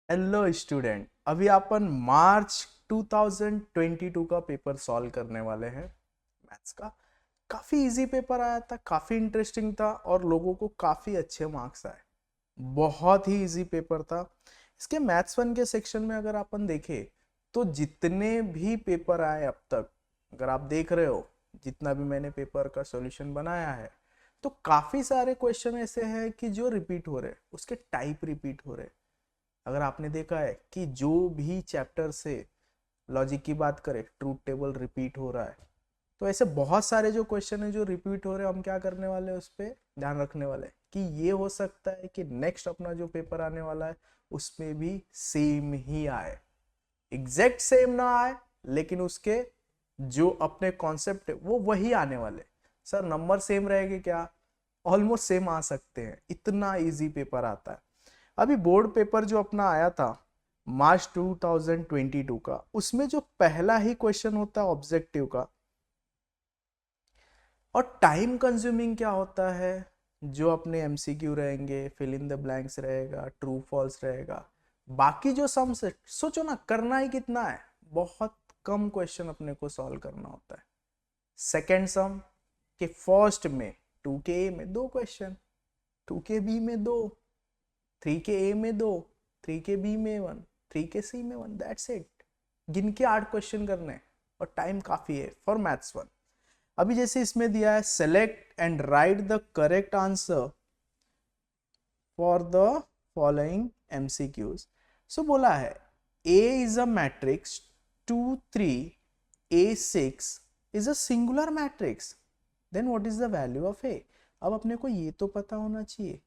Hello student, अभी अपन मार्च 2022 का paper solve करने वाले हैं मैथ्स का। काफी इजी पेपर आया था, काफी इंटरेस्टिंग था और लोगों को काफी अच्छे मार्क्स आए। बहुत ही इजी पेपर था। इसके मैथ्स वन के सेक्शन में अगर अपन देखें तो जितने भी पेपर आए अब तक, अगर आप देख रहे हो जितना भी मैंने पेपर का सॉल्यूशन बनाया है, तो काफी सारे क्वेश्चन ऐसे हैं कि जो रिपीट हो रहे, उसके टाइप रिपीट हो रहे। अगर आपने देखा है कि जो भी चैप्टर से लॉजिक की बात करें, ट्रूथ टेबल रिपीट हो रहा है, तो ऐसे बहुत सारे जो क्वेश्चन है जो रिपीट हो रहे हैं, हम क्या करने वाले हैं उस पर ध्यान रखने वाले हैं कि ये हो सकता है कि नेक्स्ट अपना जो पेपर आने वाला है उसमें भी सेम ही आए, एग्जैक्ट सेम ना आए, लेकिन उसके जो अपने कॉन्सेप्ट है वो वही आने वाले। सर नंबर सेम रहेंगे क्या? ऑलमोस्ट सेम आ सकते हैं, इतना इजी पेपर आता है। अभी बोर्ड पेपर जो अपना आया था मार्च 2022 का, उसमें जो पहला ही क्वेश्चन होता है ऑब्जेक्टिव का, और टाइम कंज्यूमिंग क्या होता है, जो अपने एमसीक्यू रहेंगे, फिल इन द ब्लैंक्स रहेगा, ट्रू फॉल्स रहेगा, बाकी जो सम से सोचो ना, करना ही कितना है, बहुत कम क्वेश्चन अपने को सॉल्व करना होता है। सेकेंड सम के फर्स्ट में 2 के ए में 2 क्वेश्चन, 2 के बी में 2, 3 के ए में 2, 3 के बी में 1, 3 के सी में 1, दैट्स इट। गिन के 8 क्वेश्चन करने हैं और टाइम काफी है फॉर मैथ्स वन। अभी जैसे इसमें दिया है select and write the correct answer for the following MCQs. So बोला है A is a matrix 2 3 A6 is a singular matrix, then what is the value of A. अब अपने को ये तो पता होना चाहिए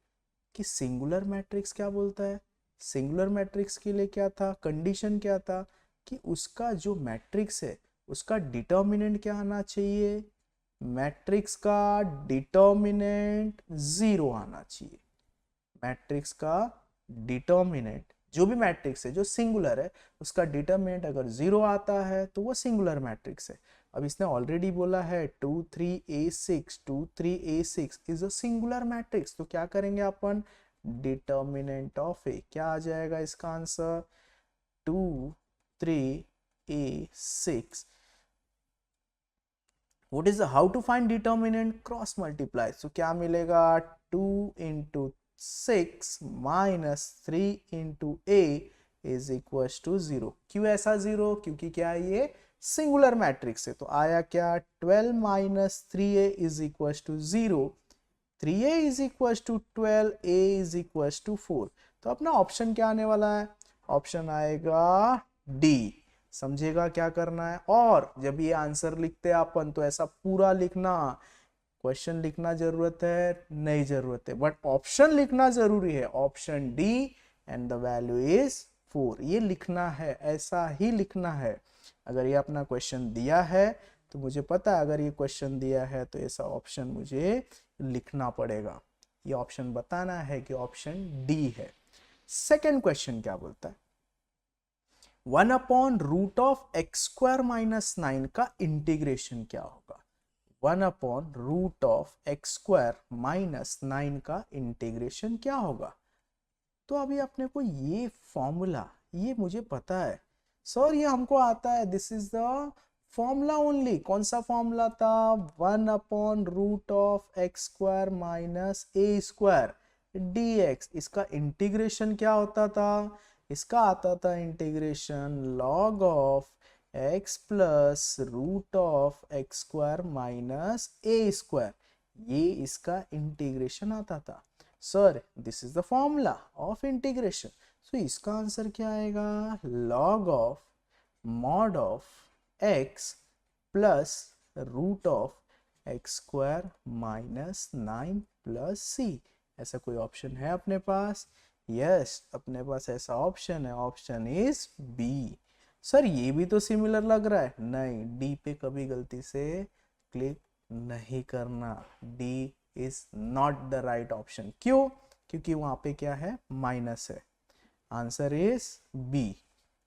कि सिंगुलर मैट्रिक्स क्या बोलता है। सिंगुलर मैट्रिक्स के लिए क्या था, कंडीशन क्या था कि उसका जो मैट्रिक्स है उसका डिटर्मिनेंट क्या आना चाहिए, मैट्रिक्स का डिटर्मिनेंट 0 आना चाहिए। मैट्रिक्स का डिटर्मिनेंट, जो भी मैट्रिक्स है जो सिंगुलर है, उसका डिटर्मिनेंट अगर 0 आता है तो वो सिंगुलर मैट्रिक्स है। अब इसने ऑलरेडी बोला है 2 3 A6, 2 3 A6 is a singular matrix, तो क्या करेंगे अपन, डिटर्मिनेंट ऑफ ए। क्या आ जाएगा इसका answer, 2 3 A6। What is how to find determinant, cross multiply. So क्या मिलेगा, 2 into 6 minus 3 into A is equal to 0। क्यों ऐसा 0, क्योंकि क्या है ये सिंगुलर मैट्रिक्स है। तो आया क्या, 12 minus 3A is equal to 0, 3A is equal to 12, A is equal to 4। तो अपना ऑप्शन क्या आने वाला है, ऑप्शन आएगा डी। समझेगा क्या करना है। और जब ये आंसर लिखते हैं अपन तो ऐसा पूरा लिखना, क्वेश्चन लिखना जरूरत है नहीं जरूरत है, बट ऑप्शन लिखना जरूरी है, option D and the value is 4, ये लिखना है, ऐसा ही लिखना है। अगर ये अपना क्वेश्चन दिया है तो मुझे पता है, अगर ये क्वेश्चन दिया है तो ऐसा ऑप्शन मुझे लिखना पड़ेगा। ये ऑप्शन बताना है कि ऑप्शन डी है। सेकेंड क्वेश्चन क्या बोलता है, 1/√x² - 9 का इंटीग्रेशन क्या होगा। 1/√x² - 9 का इंटीग्रेशन क्या होगा। तो अभी अपने को ये फॉर्मूला, ये मुझे पता है सर, ये हमको आता है, this is the formula only. कौन सा फॉर्मूला था, 1/√x² - A² dx। इसका इंटीग्रेशन क्या होता था, इसका आता था integration log of x plus root of x² - A²। ये इसका इंटीग्रेशन आता था। Sir this is the formula of integration. So इसका आंसर क्या आएगा, log of mod of x plus root of x² - 9 plus c। ऐसा कोई ऑप्शन है अपने पास, यस अपने पास ऐसा ऑप्शन है, ऑप्शन इज बी। सर ये भी तो सिमिलर लग रहा है, नहीं, डी पे कभी गलती से क्लिक नहीं करना, D is not the right option. क्यों, क्योंकि वहां पे क्या है, माइनस है। Answer is B.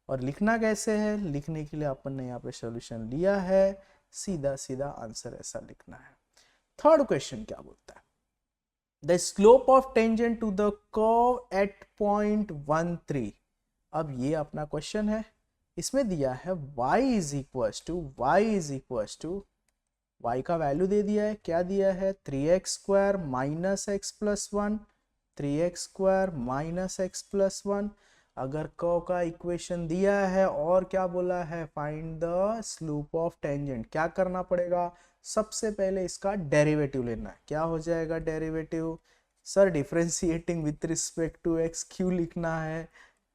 और लिखना कैसे है, लिखने के लिए अपन ने यहाँ पे सॉल्यूशन लिया है, सीधा सीधा आंसर ऐसा लिखना है। थर्ड क्वेश्चन क्या बोलता है, the slope of tangent to the curve at point 1 3। अब ये अपना क्वेश्चन है, इसमें दिया है y is equals to y का वैल्यू दे दिया है, क्या दिया है 3x² minus x plus one, 3x² minus x plus one. अगर कर्व का इक्वेशन दिया है और क्या बोला है find the slope of tangent, क्या करना पड़ेगा, सबसे पहले इसका डेरिवेटिव लेना है। क्या हो जाएगा derivative, sir differentiating with respect to x क्यों लिखना है,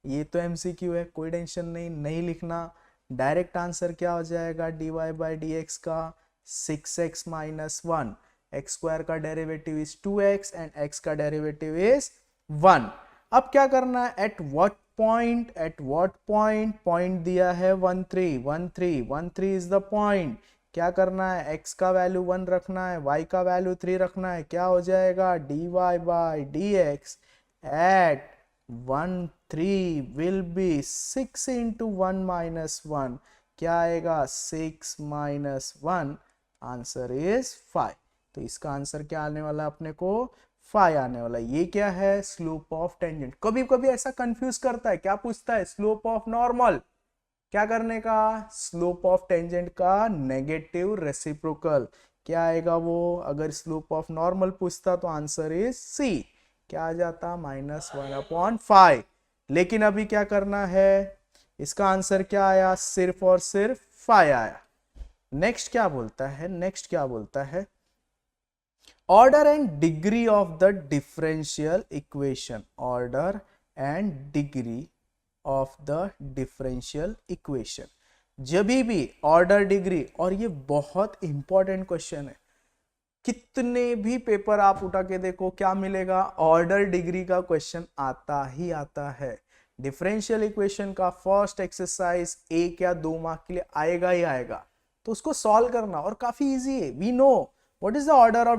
ये तो एमसीक्यू है, कोई टेंशन नहीं लिखना। डायरेक्ट आंसर क्या हो जाएगा dy बाई डी एक्स का 6x minus one, x square का derivative is 2x and x का डेरिवेटिव इज 1। अब क्या करना है, एट व्हाट पॉइंट, पॉइंट दिया है 1 3 इज द पॉइंट। क्या करना है, x का वैल्यू 1 रखना है, y का वैल्यू 3 रखना है, क्या हो जाएगा dy by D x at 1 3 will be 6 into 1 minus 1, क्या आएगा 6 माइनस 1, आंसर इज 5। तो इसका आंसर क्या आने वाला है अपने को 5 आने वाला। ये क्या है स्लोप ऑफ टेंजेंट। कभी कभी ऐसा कंफ्यूज करता है, क्या पूछता है स्लोप ऑफ नॉर्मल, क्या करने का, स्लोप ऑफ टेंजेंट का नेगेटिव रेसिप्रोकल, क्या आएगा वो, अगर स्लोप ऑफ नॉर्मल पूछता तो आंसर इज सी, क्या आ जाता -1/5। लेकिन अभी क्या करना है, इसका आंसर क्या आया, सिर्फ और सिर्फ 5 आया। नेक्स्ट क्या बोलता है, order and degree of the differential equation, order and degree of the differential equation. जब भी ऑर्डर डिग्री, और ये बहुत इंपॉर्टेंट क्वेश्चन है, कितने भी पेपर आप उठा के देखो क्या मिलेगा, ऑर्डर डिग्री का क्वेश्चन आता ही आता है। डिफरेंशियल इक्वेशन का फर्स्ट एक्सरसाइज 1 या 2 मार्क के लिए आएगा ही आएगा, तो उसको सॉल्व करना और काफी इजी है। We know what is the order of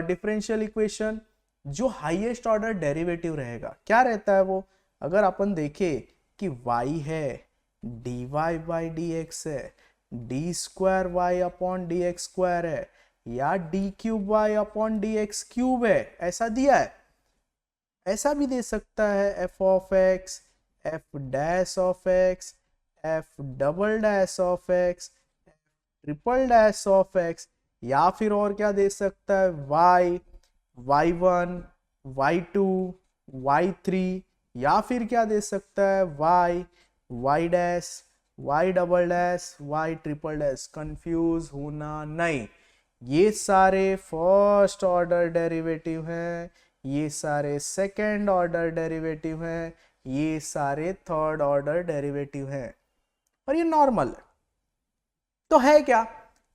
differential equation, जो हाईएस्ट ऑर्डर डेरिवेटिव रहेगा क्या रहता है वो, अगर अपन देखें कि y है dy बाई डी एक्स है, d square y upon D x square है, या d cube y upon D x cube है, ऐसा दिया है। ऐसा भी दे सकता है f of x, f dash of x, f double dash of x, triple dash of x, या फिर और क्या दे सकता है y, y1, y2, y3, या फिर क्या दे सकता है y, y dash, y double dash, y triple dash. Confuse होना नहीं, ये सारे फर्स्ट ऑर्डर डेरिवेटिव हैं, ये सारे सेकंड ऑर्डर डेरिवेटिव हैं, ये सारे थर्ड ऑर्डर डेरिवेटिव हैं, और ये नॉर्मल है। तो है क्या,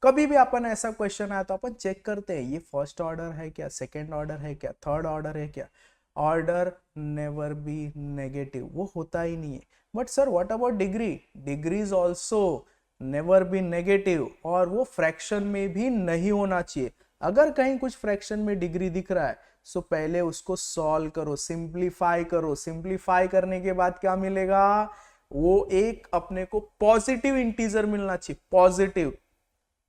कभी भी अपन ऐसा क्वेश्चन आया तो अपन चेक करते हैं ये फर्स्ट ऑर्डर है क्या, सेकंड ऑर्डर है क्या, थर्ड ऑर्डर है क्या। ऑर्डर नेवर बी नेगेटिव, वो होता ही नहीं है। But sir what about degree, degree is also never be negative, और वो फ्रैक्शन में भी नहीं होना चाहिए। अगर कहीं कुछ फ्रैक्शन में डिग्री दिख रहा है सो पहले उसको सॉल्व करो, सिंप्लीफाई करो, सिंप्लीफाई करने के बाद क्या मिलेगा, वो एक अपने को पॉजिटिव इंटीजर मिलना चाहिए, पॉजिटिव,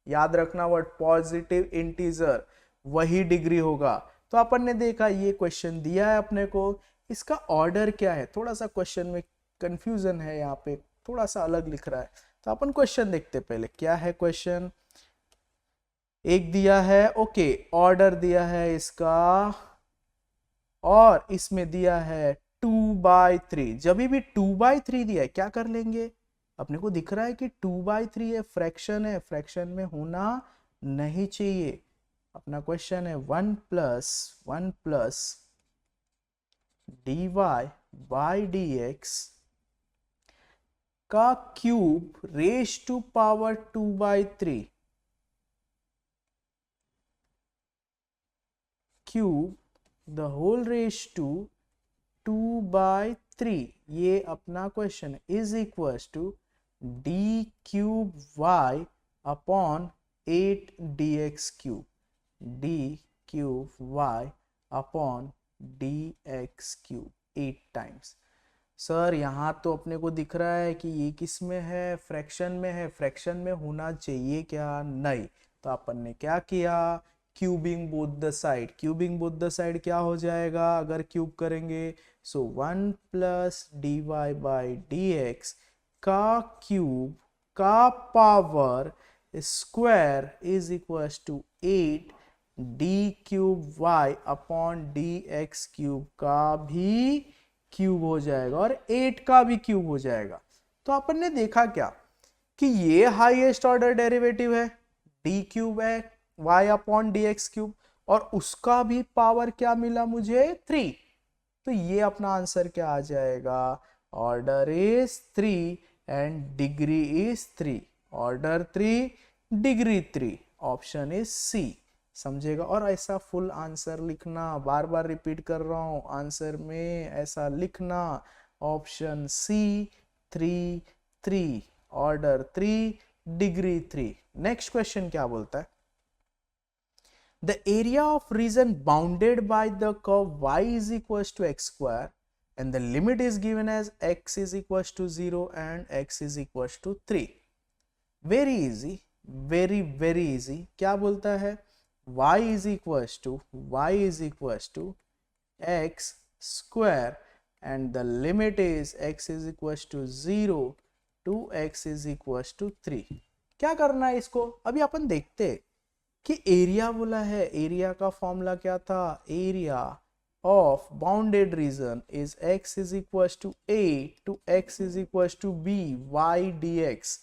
याद रखना वर्ड पॉजिटिव इंटीजर, वही डिग्री होगा। तो अपन ने देखा ये क्वेश्चन दिया है अपने को, इसका ऑर्डर क्या है, थोड़ा सा क्वेश्चन में कंफ्यूजन है, यहाँ पे थोड़ा सा अलग लिख रहा है। तो अपन क्वेश्चन देखते पहले, क्या है क्वेश्चन, एक दिया है ओके, ऑर्डर दिया है इसका, और इसमें दिया है 2/3। जब भी 2/3 दिया है क्या कर लेंगे, अपने को दिख रहा है कि 2/3 है, फ्रैक्शन में होना नहीं चाहिए। अपना क्वेश्चन है 1 plus dy by D x का cube raise to power 2/3, cube the whole raise to 2/3, ये अपना question is equals to d cube y upon 8 d x cube, d cube y upon D x cube 8 times. Sir यहाँ तो अपने को दिख रहा है कि ये किस में है, फ्रैक्शन में है, फ्रैक्शन में होना चाहिए क्या, नहीं। तो अपन ने क्या किया, cubing both the side, cubing both the side क्या हो जाएगा, अगर क्यूब करेंगे so 1 plus d y by D x का क्यूब का power square is equal to 8 d cube y upon D x cube का भी क्यूब हो जाएगा और 8 का भी क्यूब हो जाएगा। तो अपन ने देखा क्या कि ये हाईएस्ट ऑर्डर डेरिवेटिव है, डी क्यूब है y upon D x cube, और उसका भी पावर क्या मिला मुझे 3। तो ये अपना आंसर क्या आ जाएगा, order is 3 and degree is 3, order 3 degree 3, option is C. समझेगा। और ऐसा फुल आंसर लिखना, बार बार रिपीट कर रहा हूं, आंसर में ऐसा लिखना, option C 3 3, order 3 degree 3। Next question क्या बोलता है, the area of region bounded by the curve y is equals to x square and the limit is given as x is equals to 0 and x is equals to 3। very easy, very easy। क्या बोलता है, y is equals to x square and the limit is x is equals to 0 to x is equals to 3। क्या करना है इसको, अभी अपन देखते हैं कि एरिया बोला है, एरिया का फॉर्मूला क्या था, area of bounded region is x is equal to a to x is equal to b y dx।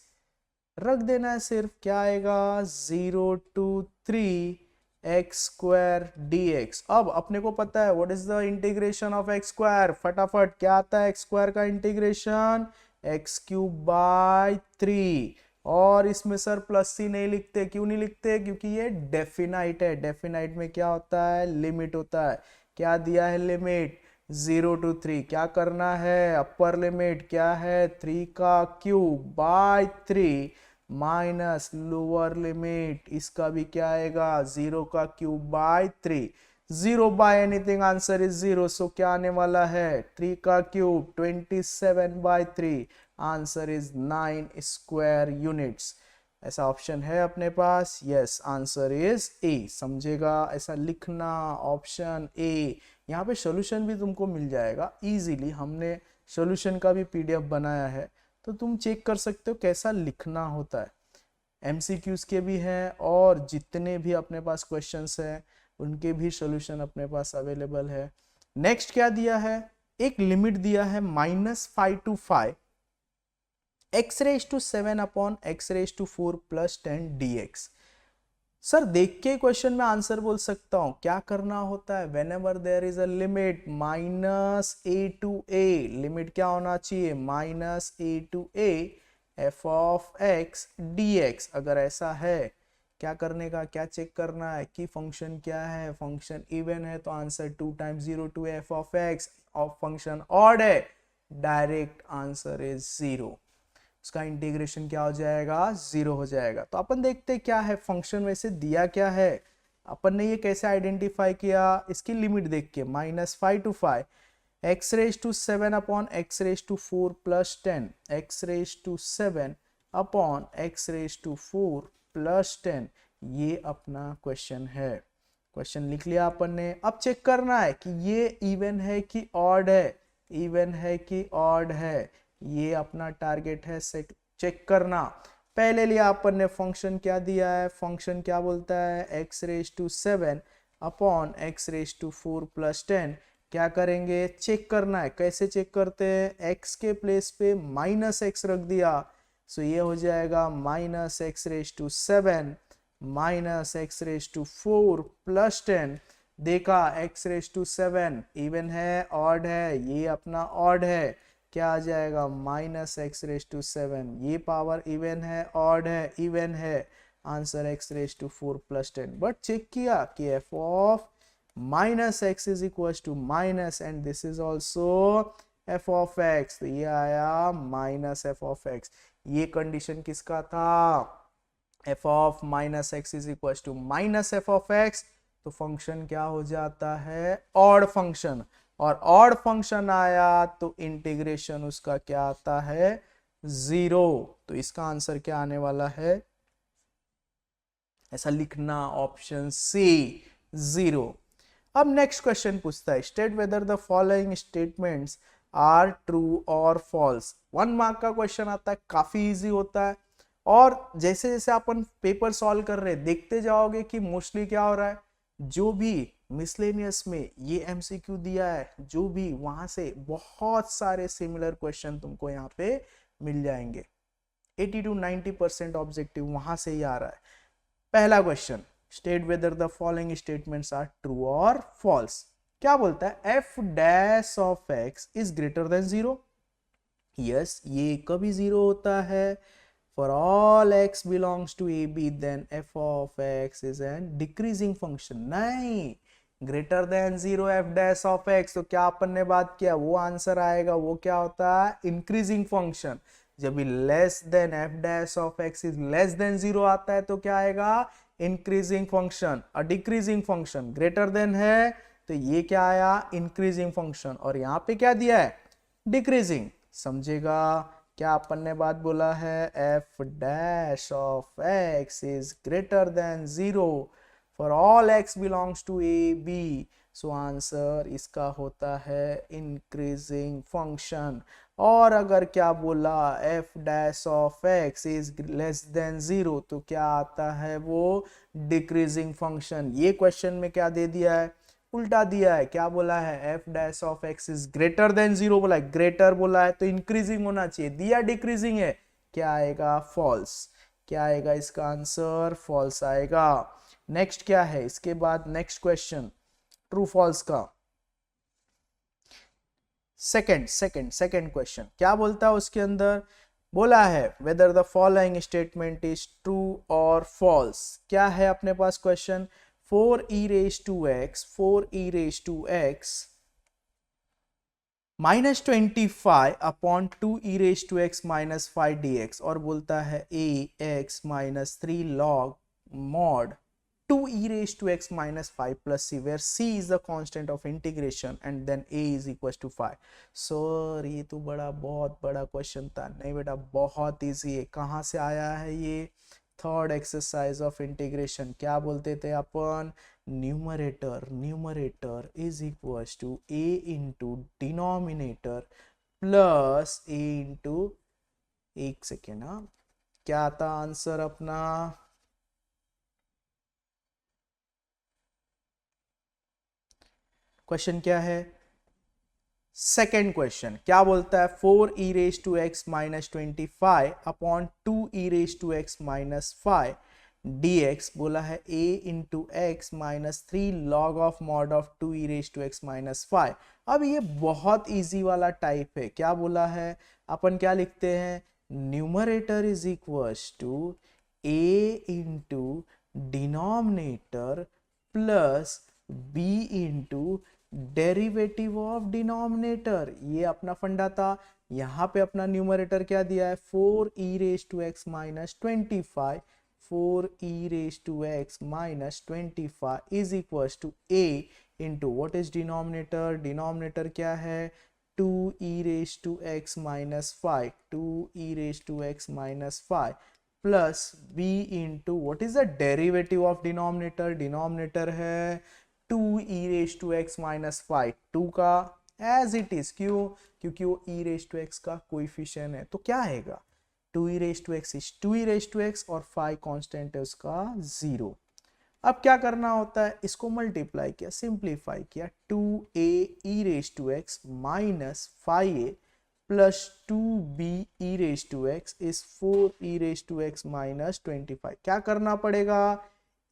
रख देना है सिर्फ, क्या आएगा 0 to 3 x स्क्वायर dx। अब अपने को पता है what is the integration of x square, फटाफट क्या आता है x स्क्वायर का इंटीग्रेशन, x क्यूब बाय 3। और इसमें सर प्लस सी नहीं लिखते, क्यों नहीं लिखते, क्योंकि ये डेफिनाइट है, डेफिनाइट में क्या होता है, लिमिट होता है। क्या दिया है लिमिट 0 to 3, क्या करना है, अपर लिमिट क्या है 3 का cube by 3 minus lower limit, इसका भी क्या आएगा 0 का cube by 3, 0 by anything answer is 0, so क्या आने वाला है 3 का cube 27 by 3, answer is 9 square units. ऐसा ऑप्शन है अपने पास, यस आंसर इज ए। समझेगा, ऐसा लिखना ऑप्शन ए। यहाँ पे सॉल्यूशन भी तुमको मिल जाएगा इजीली, हमने सॉल्यूशन का भी पीडीएफ बनाया है, तो तुम चेक कर सकते हो कैसा लिखना होता है। एमसीक्यूज के भी हैं और जितने भी अपने पास क्वेश्चंस हैं उनके भी सॉल्यूशन अपने पास अवेलेबल है। नेक्स्ट क्या दिया है, एक लिमिट दिया है -5 to 5 x raised to 7 upon x raised to 4 plus 10 dx। Sir देख के क्वेश्चन में आंसर बोल सकता हूं, क्या करना होता है, whenever there is a limit -a to a, limit क्या होना चाहिए -a to a f of x dx। अगर ऐसा है, क्या करने का, क्या चेक करना है कि फंक्शन क्या है, फंक्शन इवन है तो answer 2 times 0 to f of x, और फंक्शन ऑड है डायरेक्ट आंसर इज 0, उसका इंटीग्रेशन क्या हो जाएगा 0 हो जाएगा। तो अपन देखते हैं क्या है फंक्शन, वैसे दिया क्या है, अपन ने ये कैसे आइडेंटिफाई किया, इसकी लिमिट देख के -5 to 5 x raised to 7 upon x raised to 4 plus 10 x raised to 7 upon x raised to 4 plus 10, ये अपना क्वेश्चन है। क्वेश्चन लिख लिया अपन ने, अब चेक करना है कि ये इवन है कि ऑड है, इवन है कि ऑड है, ये अपना टारगेट है चेक करना। पहले लिया अपन ने फंक्शन क्या दिया है, फंक्शन क्या बोलता है x raised to 7 upon x raised to 4 plus 10। क्या करेंगे, चेक करना है, कैसे चेक करते हैं, x के प्लेस पे -x रख दिया, सो ये हो जाएगा -x raised to 7 -x raised to 4 plus 10। देखा x raised to 7 इवन है ऑड है, ये अपना ऑड है, क्या आ जाएगा -x raised to 7, ये पावर इवन है ऑड है, इवन है, answer x raised to 4 plus 10। But check किया कि f of -x is equals to minus and this is also f of x, तो ये आया -f of x। ये कंडीशन किसका था, f of -x is equals to -f of x, तो function क्या हो जाता है ऑड फंक्शन, और ऑड फंक्शन आया तो इंटीग्रेशन उसका क्या आता है 0। तो इसका आंसर क्या आने वाला है, ऐसा लिखना ऑप्शन सी 0। अब नेक्स्ट क्वेश्चन पूछता है state whether the following statements are true और फॉल्स। 1 मार्क का क्वेश्चन आता है, काफी इजी होता है, और जैसे जैसे अपन पेपर सॉल्व कर रहे हैं देखते जाओगे कि मोस्टली क्या हो रहा है, जो भी मिसलेनियस में ये एमसीक्यू दिया है, जो भी वहां से बहुत सारे सिमिलर क्वेश्चन तुमको यहाँ पे मिल जाएंगे। 80 to 90% ऑब्जेक्टिव वहां से ही आ रहा है। पहला question, state whether the following statements are true और फॉल्स। क्या बोलता है, F dash of X is greater than 0। Yes, ये कभी 0 होता है। For all x belongs to AB, then f of x is an decreasing function। नहीं, greater than 0 f dash of x, तो क्या अपन ने बात किया, वो आंसर आएगा, वो क्या होता है, इंक्रीजिंग फंक्शन। जब भी less than f dash of x is less than 0 आता है तो क्या आएगा, इंक्रीजिंग फंक्शन। और डिक्रीजिंग फंक्शन ग्रेटर देन है तो ये क्या आया, इंक्रीजिंग फंक्शन, और यहाँ पे क्या दिया है, डिक्रीजिंग। समझेगा क्या अपन ने बात बोला है, f dash of x is greater than 0 for all x belongs to A B. So आंसर इसका होता है इंक्रीजिंग फंक्शन। और अगर क्या बोला, f dash of x is less than 0 तो क्या आता है, वो डिक्रीजिंग फंक्शन। ये क्वेश्चन में क्या दे दिया है, उल्टा दिया है। क्या बोला है, f dash of x is greater than 0 बोला है, ग्रेटर बोला है तो इंक्रीजिंग होना चाहिए, दिया डिक्रीजिंग है, क्या आएगा, फॉल्स। क्या आएगा इसका आंसर, फॉल्स आएगा। नेक्स्ट क्या है, इसके बाद नेक्स्ट क्वेश्चन ट्रू फॉल्स का सेकंड क्वेश्चन क्या बोलता है, उसके अंदर बोला है weather the following statement is true और फॉल्स। क्या है अपने पास question, 4e raised to x minus 25 upon 2e raised to x minus 5 dx, और बोलता है ax minus 3 log mod 2e raised to x minus 5 plus c, where c is the constant of integration and then a is equals to 5। Sir ये तो बहुत बड़ा question था। नहीं बेटा, बहुत इजी है। कहाँ से आया है ये, थर्ड एक्सरसाइज ऑफ इंटीग्रेशन। क्या बोलते थे अपन, numerator is equal to a into denominator plus a into, एक सेकेंड, हाँ क्या था आंसर अपना, क्वेश्चन क्या है, सेकेंड क्वेश्चन क्या बोलता है, 4e raised to x minus 25 upon 2e raised to x minus 5 dx, बोला है a into x minus 3 log of mod of 2e raised to x minus 5। अब ये बहुत इजी वाला टाइप है। क्या बोला है, अपन क्या लिखते हैं, numerator is equals to a into denominator plus b into derivative of denominator. ये अपना फंडा था। यहाँ पे अपना न्यूमरेटर क्या दिया है, 4e raised to x minus 25, 4e raised to x minus 25 is equals to a into what is denominator, denominator क्या है, 2e raised to x minus 5, 2e raised to x minus 5 plus b into what is the derivative of denominator, denominator है 2e raised to x minus 5, 2 का as it is, क्यों, क्योंकि वो e raised to x का coefficient है। तो क्या आएगा, 2e raised to x is 2e raised to x और 5 कांस्टेंट है उसका 0। अब क्या करना होता है, इसको मल्टीप्लाई किया, सिंप्लीफाई किया, 2a e raised to x minus 5a plus 2b e raised to x is 4e raised to x minus 25। क्या करना पड़ेगा,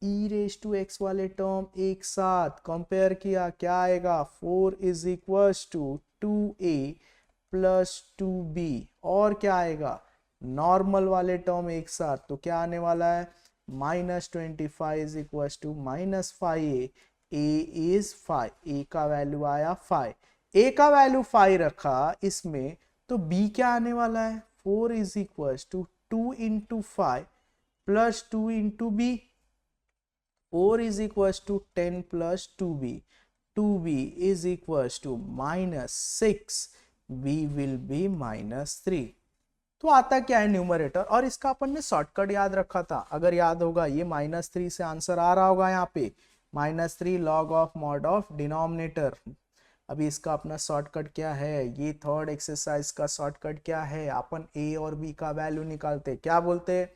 e raised to x वाले टर्म एक साथ कंपेयर किया, क्या आएगा, 4 is equals to 2a plus 2b, और क्या आएगा, नॉर्मल वाले टर्म एक साथ, तो क्या आने वाला है, minus 25 is equals to minus 5a, a is 5, a का वैल्यू आया 5, a का वैल्यू 5 रखा इसमें, तो b क्या आने वाला है, 4 is equals to 2 into 5 plus 2 into b, 4 is equals to 10 plus 2b, 2b is equals to minus 6, b will be minus 3। तो आता क्या है न्यूमरेटर, और इसका अपन ने शॉर्टकट याद रखा था, अगर याद होगा ये -3 से आंसर आ रहा होगा यहाँ पे, -3 log of mod of denominator. अभी इसका अपना शॉर्टकट क्या है, ये थर्ड एक्सरसाइज का शॉर्टकट क्या है, अपन ए और बी का वैल्यू निकालते, क्या बोलते,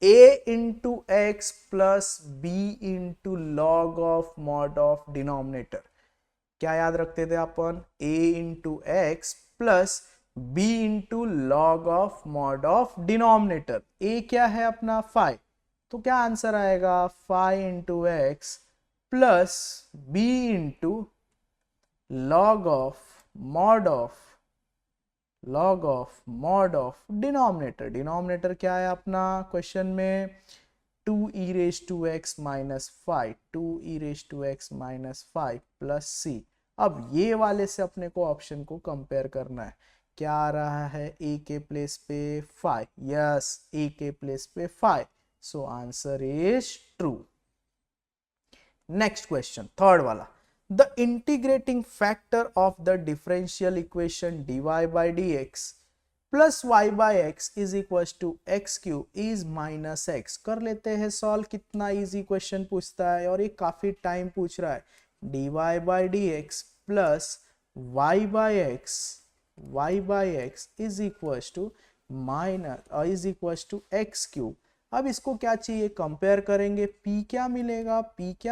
a into x plus B into log of mod of denominator. क्या याद रखते थे अपन, a into x plus B into log of mod of denominator. a क्या है अपना 5, तो क्या आंसर आएगा 5 into x plus B into log of mod of denominator क्या है अपना क्वेश्चन में, 2 e raise to x minus 5, 2 e raise to x minus 5 plus c. अब ये वाले से अपने को ऑप्शन को कंपेयर करना है, क्या आ रहा है, a के प्लेस पे 5, यस a के प्लेस पे 5, so answer is true. Next question third वाला, the integrating factor of the differential equation dy by dx plus y by x is equals to x cube is minus x। कर लेते हैं solve, कितना easy question पूछता है और ये काफी टाइम पूछ रहा है। dy by dx plus y by x is equals to is equals to x cube। अब इसको क्या चाहिए, कंपेयर करेंगे, p क्या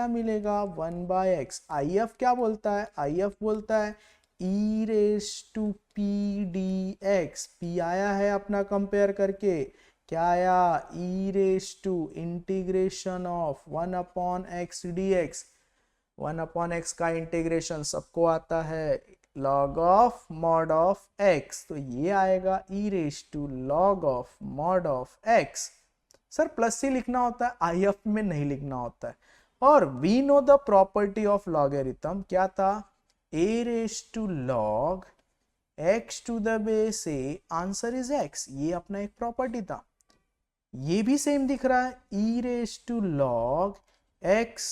मिलेगा 1 बाय एक्स। if क्या बोलता है, if बोलता है e raise to p d x, p आया है अपना कंपेयर करके, क्या आया, e raise to integration of 1 upon x d x. 1 upon x का इंटीग्रेशन सबको आता है, log of mod of x, तो ये आएगा e raise to log of mod of x। Sir plus c लिखना होता है, आई एफ में नहीं लिखना होता है। और we know the property of logarithm, क्या था, a raise to log x to the base a, answer is x, ये अपना एक प्रॉपर्टी था। ये भी सेम दिख रहा है, e raise to log x,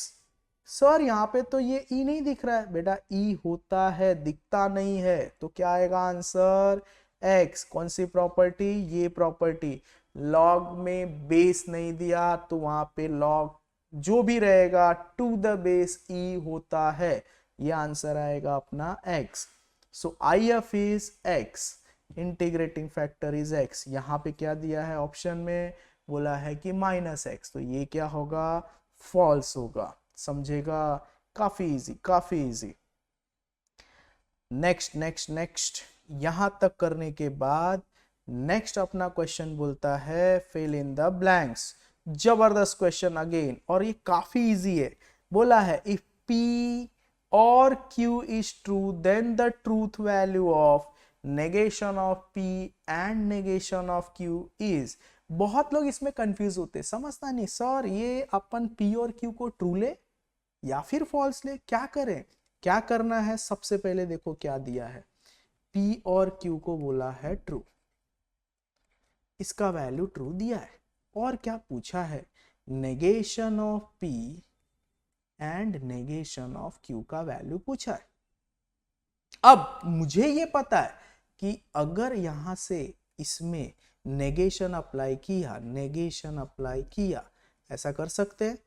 sir यहाँ पे तो ये ई नहीं दिख रहा है बेटा, ई होता है दिखता नहीं है, तो क्या आएगा आंसर एक्स। कौन सी प्रॉपर्टी, ये प्रॉपर्टी, लॉग में बेस नहीं दिया तो वहां पे लॉग जो भी रहेगा टू द बेस ई होता है, ये आंसर आएगा अपना x। So I F is x, integrating factor is x। यहाँ पे क्या दिया है ऑप्शन में, बोला है कि -x, तो ये क्या होगा, फॉल्स होगा, समझेगा, काफी इजी। नेक्स्ट यहां तक करने के बाद नेक्स्ट अपना क्वेश्चन बोलता है फिल इन द ब्लैंक्स। जबरदस्त क्वेश्चन अगेन, और ये काफी इजी है। बोला है इफ P और Q is true then the truth value of negation of P and negation of Q is. बहुत लोग इसमें कंफ्यूज होते, समझता नहीं सर ये अपन P और Q को ट्रू ले या फिर फॉल्स ले, क्या करें, क्या करना है। सबसे पहले देखो क्या दिया है, P और Q को बोला है ट्रू, इसका वैल्यू ट्रू दिया है, और क्या पूछा है, negation of P and negation of Q का वैल्यू पूछा है। अब मुझे ये पता है कि अगर यहां से इसमें नेगेशन अप्लाई किया, ऐसा कर सकते हैं,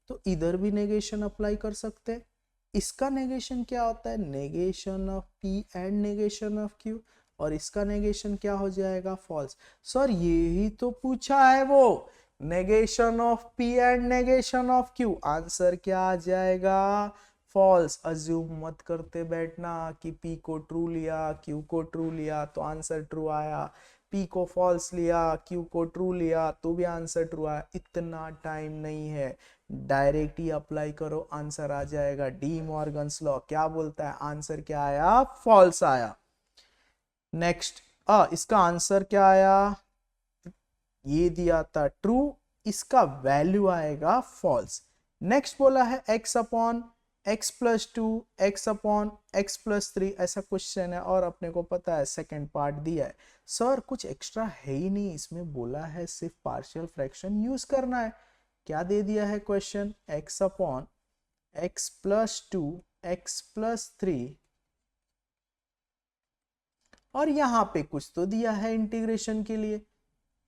तो इधर भी नेगेशन अप्लाई कर सकते हैं। इसका नेगेशन क्या होता है, negation of P and negation of Q, और इसका नेगेशन क्या हो जाएगा, फॉल्स। सर यही तो पूछा है वो, negation of P and negation of Q, answer क्या आ जाएगा, फॉल्स। अज्यूम मत करते बैठना कि P को ट्रू लिया Q को ट्रू लिया तो आंसर ट्रू आया, P को फॉल्स लिया Q को ट्रू लिया तो भी आंसर ट्रू आया, इतना टाइम नहीं है, डायरेक्ट ही अप्लाई करो, आंसर आ जाएगा। डी मॉर्गन्स लॉ क्या बोलता है, आंसर क्या आया, फॉल्स आया। नेक्स्ट इसका आंसर क्या आया, ये दिया था ट्रू, इसका वैल्यू आएगा फॉल्स। नेक्स्ट बोला है x upon x plus 2, x upon x plus 3, ऐसा क्वेश्चन है, और अपने को पता है सेकेंड पार्ट दिया है। सर कुछ एक्स्ट्रा है ही नहीं इसमें, बोला है सिर्फ पार्शियल फ्रैक्शन यूज करना है। क्या दे दिया है question, x upon x plus 2, x plus 3, और यहां पे कुछ तो दिया है इंटीग्रेशन के लिए,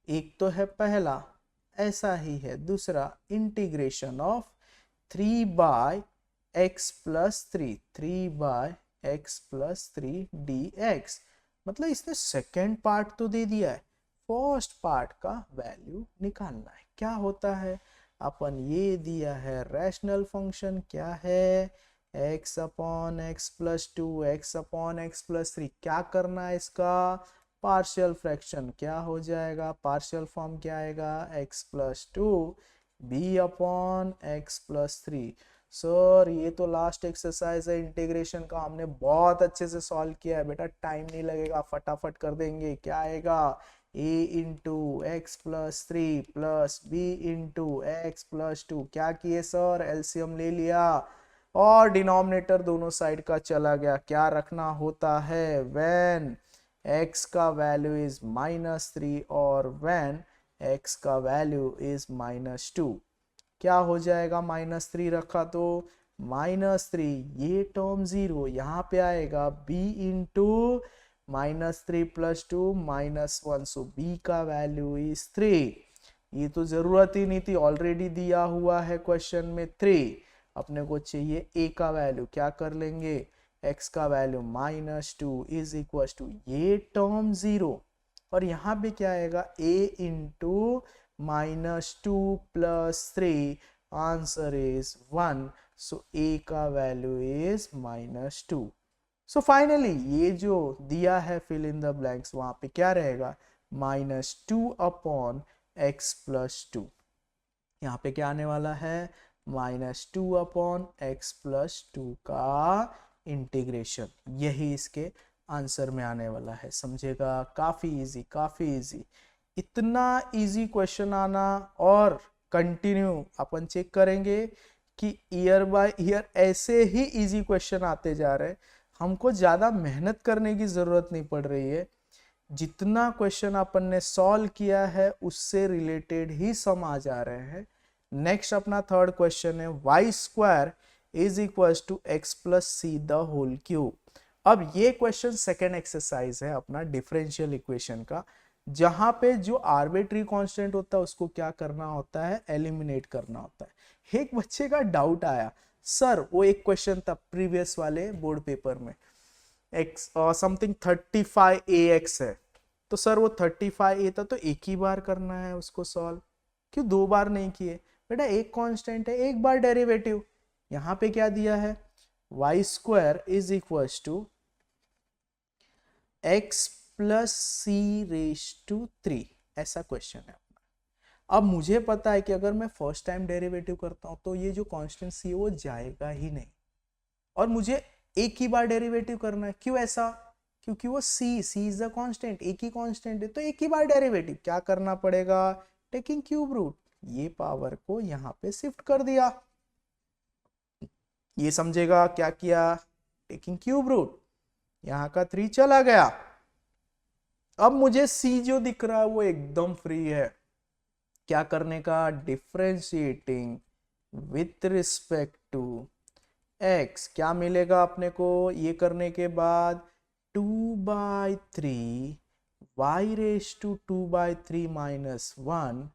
एक तो है पहला, ऐसा ही है दूसरा, integration of 3 by x plus 3 dx। मतलब इसने सेकेंड पार्ट तो दे दिया है, फर्स्ट पार्ट का वैल्यू निकालना है। क्या होता है, अपन ये दिया है रैशनल फंक्शन क्या है, x upon x plus 2 x upon x plus 3। क्या करना है इसका पार्शियल फ्रैक्शन, क्या हो जाएगा, पार्शियल फॉर्म क्या आएगा, x plus 2 b upon x plus 3। Sir ये तो लास्ट एक्सरसाइज है इंटीग्रेशन का, हमने बहुत अच्छे से सॉल्व किया है बेटा, टाइम नहीं लगेगा, फटाफट कर देंगे। क्या आएगा, a into x plus 3 plus b into x plus 2। क्या किए सर, एलसीएम ले लिया और डिनोमिनेटर दोनों साइड का चला गया। क्या रखना होता है, व्हेन x का वैल्यू इज -3 और व्हेन x का वैल्यू इज -2। क्या हो जाएगा, -3 रखा तो -3, ये टर्म 0 यहाँ पे आएगा, b इंटू -3 प्लस 2 -1, सो b का वैल्यू इज 3। ये तो जरूरत ही नहीं थी, ऑलरेडी दिया हुआ है क्वेश्चन में 3। अपने को चाहिए a का वैल्यू, क्या कर लेंगे, x का वैल्यू -2 इज इक्वल टू ये टर्म 0 और यहाँ पे क्या आएगा, a into -2 plus 3, answer is 1, so a का वैल्यू इज -2। सो फाइनली ये जो दिया है फिल इन द ब्लैंक्स, वहां पे क्या रहेगा, -2 अपॉन एक्स प्लस 2। यहाँ पे क्या आने वाला है, -2 अपॉन एक्स प्लस 2 का इंटीग्रेशन, यही इसके आंसर में आने वाला है। समझेगा, काफी इजी, काफी इजी। इतना इजी क्वेश्चन आना और कंटिन्यू अपन चेक करेंगे कि ईयर बाय ईयर ऐसे ही इजी क्वेश्चन आते जा रहे हैं, हमको ज्यादा मेहनत करने की जरूरत नहीं पड़ रही है। जितना क्वेश्चन अपन ने सॉल्व किया है उससे रिलेटेड ही सम आ जा रहे हैं। नेक्स्ट अपना थर्ड क्वेश्चन है, Y square is equal to X plus C the whole cube. अब ये क्वेश्चन सेकेंड एक्सरसाइज है अपना डिफरेंशियल इक्वेशन का, जहां पे जो आर्बिट्री कांस्टेंट होता है उसको क्या करना होता है, एलिमिनेट करना होता है। एक बच्चे का डाउट आया, सर वो एक क्वेश्चन था प्रीवियस वाले बोर्ड पेपर में, x समथिंग 35ax है, तो सर वो 35a था तो एक ही बार करना है उसको सॉल्व, क्यों दो बार नहीं किए, बेटा एक कांस्टेंट है, एक बार डेरिवेटिव। यहाँ पे क्या दिया है, Y square is equal to X plus C raise to 3, ऐसा क्वेश्चन है अपना। अब मुझे पता है कि अगर मैं फर्स्ट टाइम डेरिवेटिव करता हूं तो ये जो कांस्टेंट सी है वो जाएगा ही नहीं, और मुझे एक ही बार डेरिवेटिव करना है। क्यों ऐसा, क्योंकि वो सी इज द कांस्टेंट, एक ही कांस्टेंट है तो एक ही बार डेरिवेटिव। क्या करना पड़ेगा, टेकिंग क्यूब रूट, ये पावर को यहाँ पे शिफ्ट कर दिया। ये समझेगा, क्या किया, टेकिंग क्यूब रूट, यहाँ का 3 चला गया। अब मुझे सी जो दिख रहा है वो एकदम फ्री है, क्या करने का, differentiating with respect to x। क्या मिलेगा अपने को ये करने के बाद, 2/3 y raise to 2/3 minus 1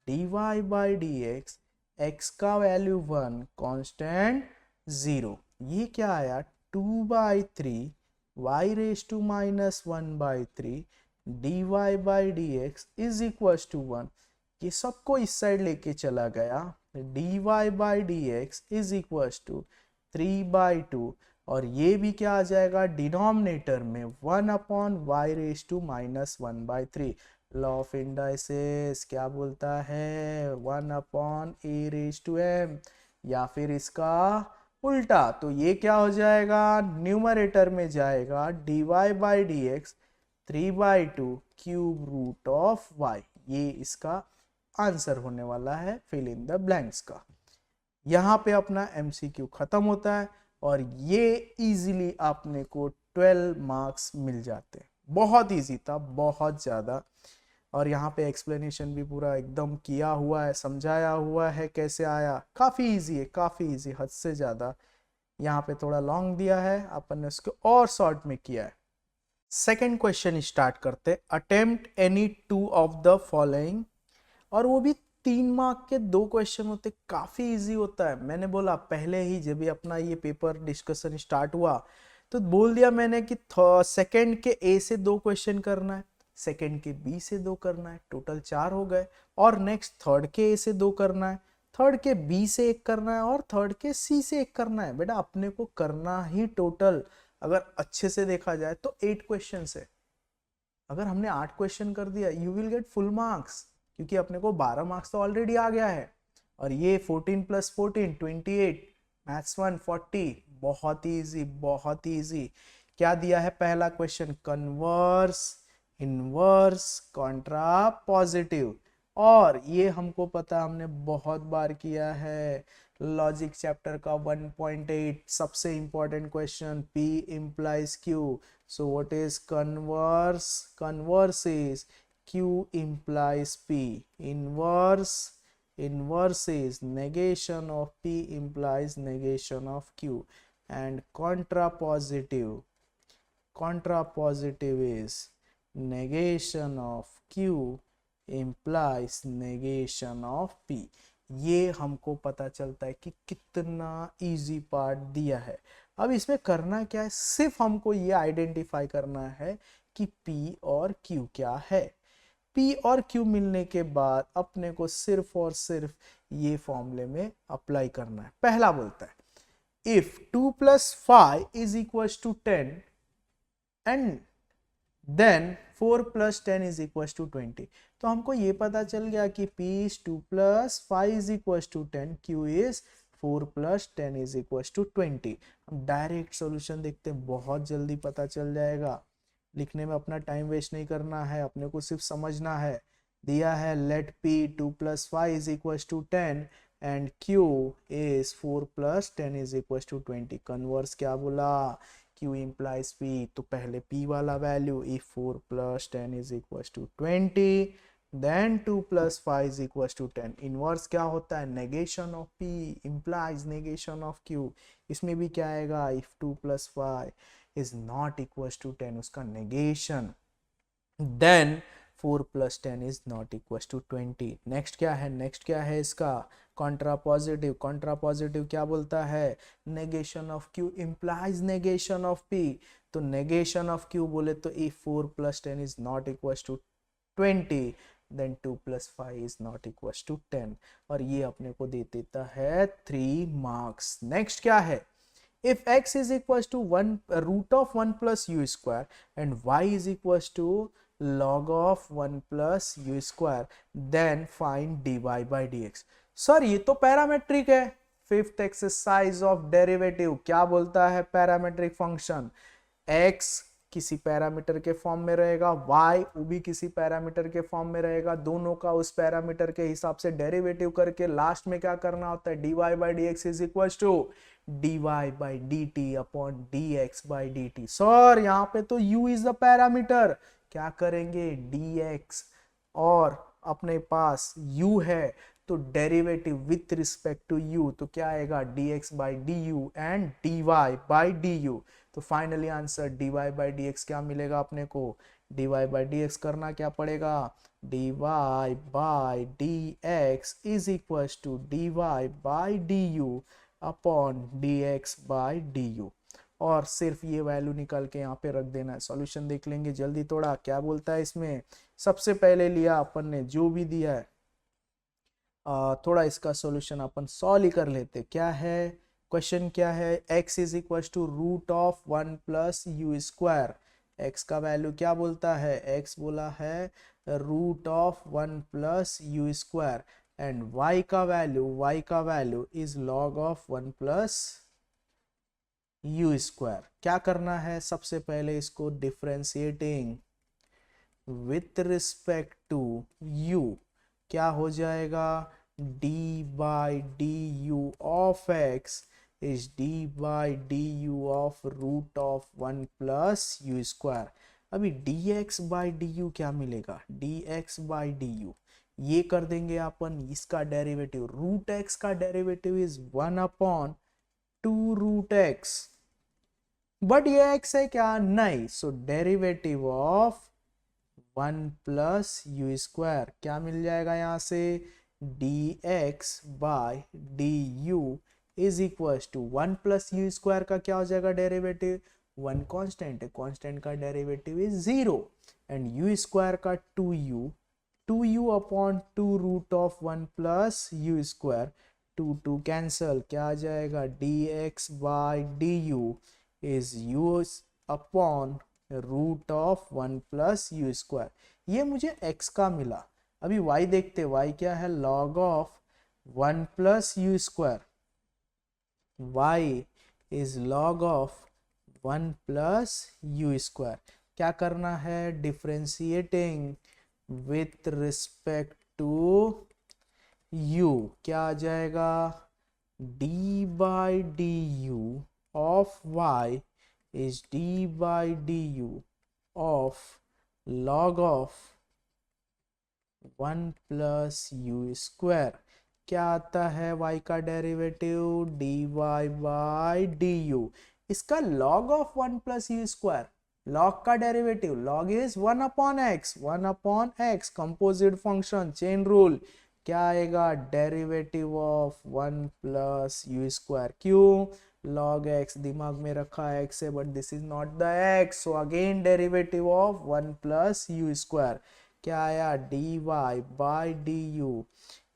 dy/dx, x का वैल्यू 1, कांस्टेंट 0। ये क्या आया, 2/3 y raise to -1/3 dy/dx is equal to 1। ये सबको इस साइड लेके चला गया, dy/dx इज इक्वल टू 3/2, और ये भी क्या आ जाएगा डिनोमिनेटर में, 1 upon Y raise to -1/3। Law of indices क्या बोलता है, 1 upon A raise to M, या फिर इसका उल्टा। तो ये क्या हो जाएगा, न्यूमरेटर में जाएगा dy/dx 3/2 cube root of y। ये इसका आंसर होने वाला है फिल इन द ब्लैंक्स का। यहाँ पे अपना MCQ खत्म होता है और ये इजीली आपने को 12 मार्क्स मिल जाते हैं। बहुत इजी था, बहुत ज़्यादा, और यहाँ पे एक्सप्लेनेशन भी पूरा एकदम किया हुआ है, समझाया हुआ है कैसे आया। काफ़ी इजी है, काफ़ी इजी, हद से ज़्यादा। यहाँ पे थोड़ा लॉन्ग दिया है, अपन ने उसको और शॉर्ट में किया है। सेकेंड क्वेश्चन स्टार्ट करते, attempt any 2 of the following, और वो भी 3 मार्क के 2 क्वेश्चन होते, काफी इजी होता है। मैंने बोला पहले ही जब भी अपना ये पेपर डिस्कशन स्टार्ट हुआ तो बोल दिया मैंने कि सेकंड के ए से 2 क्वेश्चन करना है, सेकंड के बी से 2 करना है, टोटल 4 हो गए। और नेक्स्ट थर्ड के ए से 2 करना है, थर्ड के बी से 1 करना है और थर्ड के सी से 1 करना है। बेटा अपने को करना ही टोटल अगर अच्छे से देखा जाए तो 8 क्वेश्चन है। अगर हमने 8 क्वेश्चन कर दिया you will get full marks, क्योंकि अपने को 12 मार्क्स तो ऑलरेडी आ गया है। और ये 14 + 14 28, मैथ्स 1 40, बहुत ही इजी, बहुत ही इजी। क्या दिया है पहला question, converse, inverse, Contra positive. और ये हमको पता, हमने बहुत बार किया है लॉजिक चैप्टर का 1.8 सबसे important question, P implies Q. So what is converse? Converse is Q implies P. Inverse is negation of P implies negation of Q. And contrapositive is negation of Q implies negation of P. ये हमको पता चलता है कि कितना easy part दिया है। अब इसमें करना क्या है, सिर्फ हमको ये आइडेंटिफाई करना है कि P और Q क्या है। P और Q मिलने के बाद अपने को सिर्फ और सिर्फ ये फॉर्मूले में अप्लाई करना है। पहला बोलता है इफ 2 + 5 = 10 एंड देन 4 + 10 = 20। तो हमको ये पता चल गया कि P is 2 + 5 = 10, Q is 4 + 10 = 20। हम डायरेक्ट सॉल्यूशन देखते हैं, बहुत जल्दी पता चल जाएगा। लिखने में अपना टाइम वेस्ट नहीं करना है, अपने को सिर्फ समझना है। दिया है let P 2 + 5 = 10 and Q is 4 + 10 = 20। Converse क्या बोला, Q implies P, तो पहले P वाला वैल्यू, if 4 + 10 = 20, then 2 + 5 = 10। इनवर्स क्या होता है, negation of P implies negation of Q। इसमें भी क्या आएगा, if 2 + 5 is not equals to 10, उसका negation, then 4 + 10 is not equals to 20। Next क्या है, नेक्स्ट क्या है इसका, कॉन्ट्रापॉजिटिव। कॉन्ट्रापॉजिटिव क्या बोलता है, negation of Q implies negation of P। तो नेगेशन ऑफ Q बोले तो if 4 + 10 is not equals to 20, then 2 + 5 is not equals to 10। और ये अपने को दे देता है 3 मार्क्स। नेक्स्ट क्या है, if x is equals to 1 √(1 + u²) and y is equals to log of 1 + u², then find dy by dx। Sir ये तो पैरामेट्रिक है। फिफ्थ एक्सरसाइज ऑफ डेरिवेटिव क्या बोलता है, पैरामेट्रिक फंक्शन x किसी पैरामीटर के फॉर्म में रहेगा, y वो भी किसी पैरामीटर के फॉर्म में रहेगा, दोनों का उस पैरामीटर के हिसाब से डेरिवेटिव करके लास्ट में क्या करना होता है, dy by dx is equals to dy by dt upon dx by dt। Sir यहाँ पे तो u is the पैरामीटर, क्या करेंगे dx, और अपने पास u है तो derivative with respect to u, तो क्या आएगा dx by du and dy by du। तो finally answer dy by dx क्या मिलेगा अपने को, dy by dx करना क्या पड़ेगा, dy by dx is equals to dy by du upon dx by du। और सिर्फ ये वैल्यू निकाल के यहाँ पे रख देना है। सॉल्यूशन देख लेंगे जल्दी थोड़ा, क्या बोलता है इसमें। सबसे पहले लिया अपन ने जो भी दिया है, थोड़ा इसका सॉल्यूशन अपन सॉल्व ही कर लेते। क्या है क्वेश्चन, क्या है, x is equals to √(1 + u²। x का वैल्यू क्या बोलता है, x बोला है √(1 + u² एंड y का value is log of 1 + u²। क्या करना है, सबसे पहले इसको differentiating with respect to u, क्या हो जाएगा, d by du of x is d by du of √(1 + u²। अभी dx by du क्या मिलेगा, dx by du ये कर देंगे अपन, इसका डेरिवेटिव √x का डेरिवेटिव इज 1/2√x, बट ये x है क्या, नहीं, सो डेरिवेटिव ऑफ 1 + u² क्या मिल जाएगा यहाँ से, dx by du is equal to 1 plus you square का क्या हो जाएगा डेरिवेटिव, 1 कांस्टेंट है, कांस्टेंट का derivative is 0 and U square का 2u upon 2 root of 1 plus you square, 2 cancel, क्या आ जाएगा dx by du is u upon root of 1 plus you square. ये मुझे x का मिला। अभी y देखते, y क्या है, log of 1 plus you square, y is log of 1 plus you square. क्या करना है, differentiating with respect to u, क्या आ जाएगा d by D U of y is d by du of log of 1 plus u square। क्या आता है y का डेरिवेटिव, dy by du, इसका log of 1 plus u square, log का derivative, log is 1 upon x, 1 upon x, composite function, chain rule, क्या आएगा derivative of 1 plus you square. क्यों, log x दिमाग में रखा है x है, but this is not the x, so again derivative of 1 plus you square, क्या आया dy by du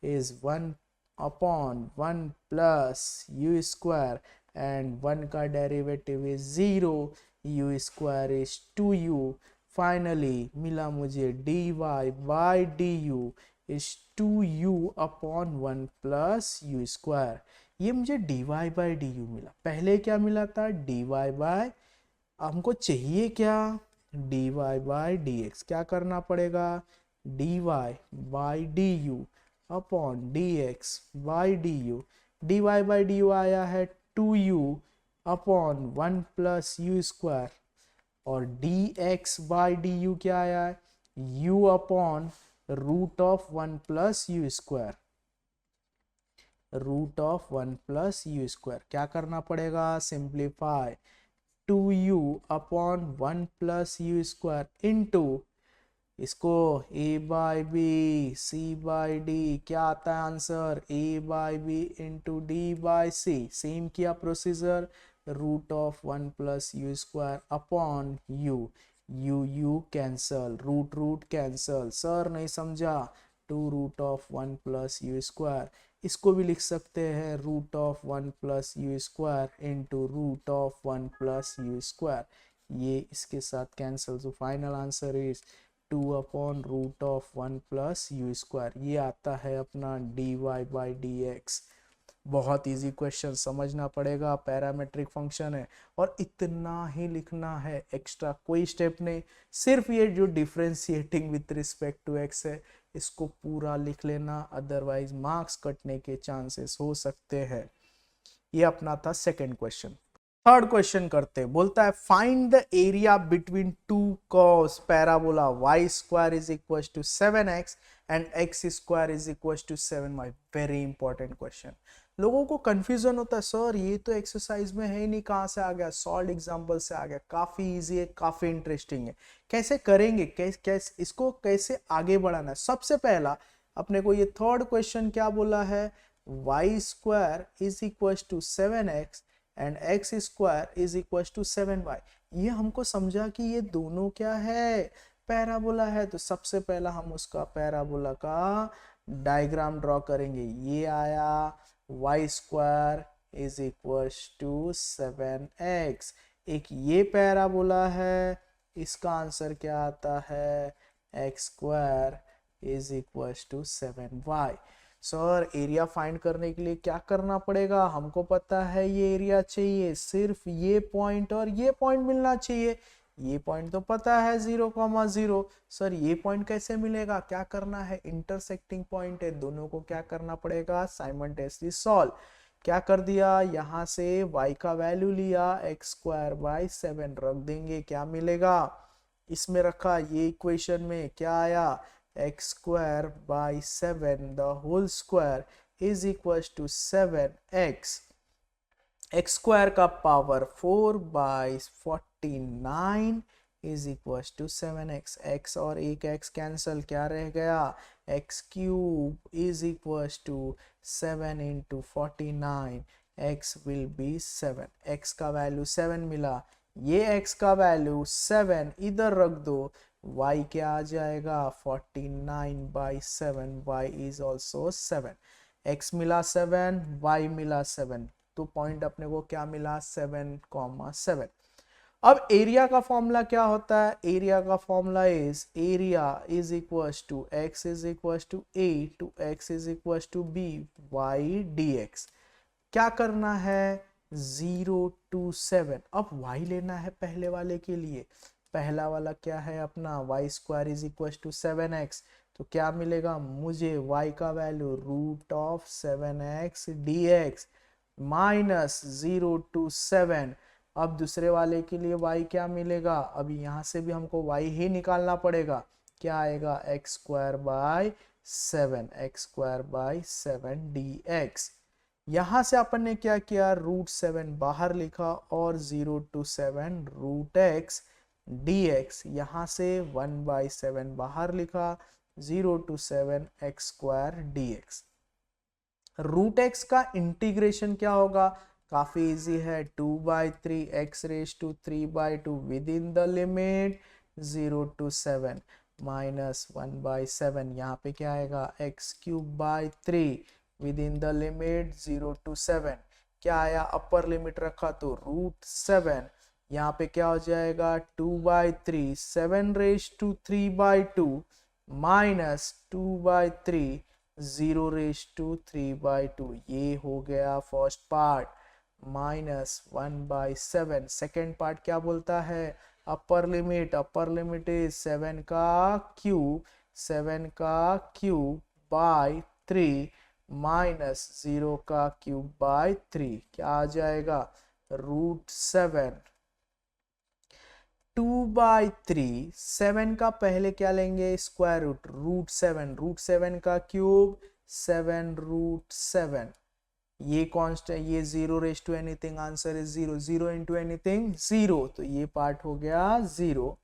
is 1 upon 1 plus you square and 1 का derivative is 0, U square is 2u। Finally मिला मुझे dy by du is 2u upon 1 plus you square. ये मुझे dy by D you मिला। पहले क्या मिला था, dy बाय, हमको चाहिए क्या, dy बाई डी एक्स। क्या करना पड़ेगा, dy by D U upon D X by D U. dy by D U आया है 2u upon 1 plus you square, और dx बाई डी यू क्या आया है, u upon root of 1 plus you square, root of 1 plus you square. क्या करना पड़ेगा, simplify, 2u upon 1 plus you square into इसको a by B C by D, क्या आता है answer, a by b into d by c. Same किया procedure, root of 1 plus you square upon u, u cancel, root root cancel, sir नहीं समझा, 2 root of 1 plus you square. इसको भी लिख सकते हैं root of 1 plus you square into root of 1 plus you square, ये इसके साथ कैंसल, तो final answer is 2 upon root of 1 plus you square. ये आता है अपना dy बाई डी एक्स। बहुत इजी क्वेश्चन, समझना पड़ेगा, पैरामेट्रिक फंक्शन है और इतना ही लिखना है, एक्स्ट्रा कोई स्टेप नहीं, सिर्फ ये जो differentiating with respect to X है इसको पूरा लिख लेना, अदरवाइज मार्क्स कटने के चांसेस हो सकते हैं। ये अपना था सेकंड क्वेश्चन। थर्ड क्वेश्चन करते, बोलता है find the area between two curves parabola y square is equal to 7x and x square is equal to 7y। Very important question. लोगों को कंफ्यूजन होता है, सर ये तो एक्सरसाइज में है ही नहीं, कहाँ से आ गया, सॉल्व एग्जांपल से आ गया। काफी इजी है, काफी इंटरेस्टिंग है। कैसे करेंगे, कैसे इसको कैसे आगे बढ़ाना है। सबसे पहला अपने को ये थर्ड क्वेश्चन क्या बोला है, y square is equal to 7x and x square is equal to 7y। ये हमको समझा कि ये दोनों क्या है, पैराबोला है। तो सबसे पहला हम उसका पैराबोला का डायग्राम ड्रॉ करेंगे। ये आया y square is equal to 7x, एक ये पैराबोला है, इसका आंसर क्या आता है, x square is equal to 7y। Sir area find करने के लिए क्या करना पड़ेगा, हमको पता है ये एरिया चाहिए, सिर्फ ये पॉइंट और ये पॉइंट मिलना चाहिए। ये पॉइंट तो पता है 0,0। सर ये पॉइंट कैसे मिलेगा, क्या करना है, इंटरसेक्टिंग पॉइंट है, दोनों को क्या करना पड़ेगा, साइमल्टेनियसली सॉल्व। क्या कर दिया, यहाँ से y का वैल्यू लिया, x स्क्वायर बाई 7 रख देंगे, क्या मिलेगा, इसमें रखा, ये इक्वेशन में क्या आया, x square by 7 the whole square is equal to 7x, x square का power 4 by 49 is equal to 7x, x और एक x कैंसल, क्या रह गया, x cube is equal to 7 into 49, x will be 7, x का value 7 मिला, ये x का वैल्यू 7 इधर रख दो, y क्या आ जाएगा 49/7, y इज ऑल्सो 7, x मिला 7, y मिला 7, तो पॉइंट अपने को क्या मिला 7,7। अब एरिया का फॉर्मूला क्या होता है, एरिया का formula is area is equal to X is equal to A to X is equal to B Y D X. क्या करना है 0 to 7, अब y लेना है पहले वाले के लिए, पहला वाला क्या है अपना Y square is equal to 7x, तो क्या मिलेगा मुझे y का value root of 7x dx minus 0 to 7। अब दूसरे वाले के लिए y क्या मिलेगा, अभी यहां से भी हमको y ही निकालना पड़ेगा, क्या आएगा x स्क्वायर बाय 7 dx। यहां से अपन ने क्या किया रूट 7 बाहर लिखा और 0 to 7 रूट x dx, यहां से 1/7 बाहर लिखा 0 to 7 x स्क्वायर dx। रूट x का इंटीग्रेशन क्या होगा, काफी इजी है 2/3 x raise to 3/2 within the limit 0 to 7 minus 1/7, यहाँ पे क्या आएगा x cube by 3 within the limit 0 to 7, क्या आया अपर लिमिट रखा तो रूट 7, यहाँ पे क्या हो जाएगा 2/3 7 raise to 3/2 minus 2/3 0 raise to 3/2, ये हो गया first part, minus 1/7। Second part क्या बोलता है, अपर लिमिट इज 7 का क्यूब बाय 3 माइनस 0 का क्यूब बाय 3, क्या आ जाएगा रूट 7 2/3, 7 का पहले क्या लेंगे स्क्वायर रूट 7 का क्यूब 7 रूट 7, ये कांस्टेंट ये 0 raise to anything, answer is 0, 0 into anything 0, तो ये पार्ट हो गया 0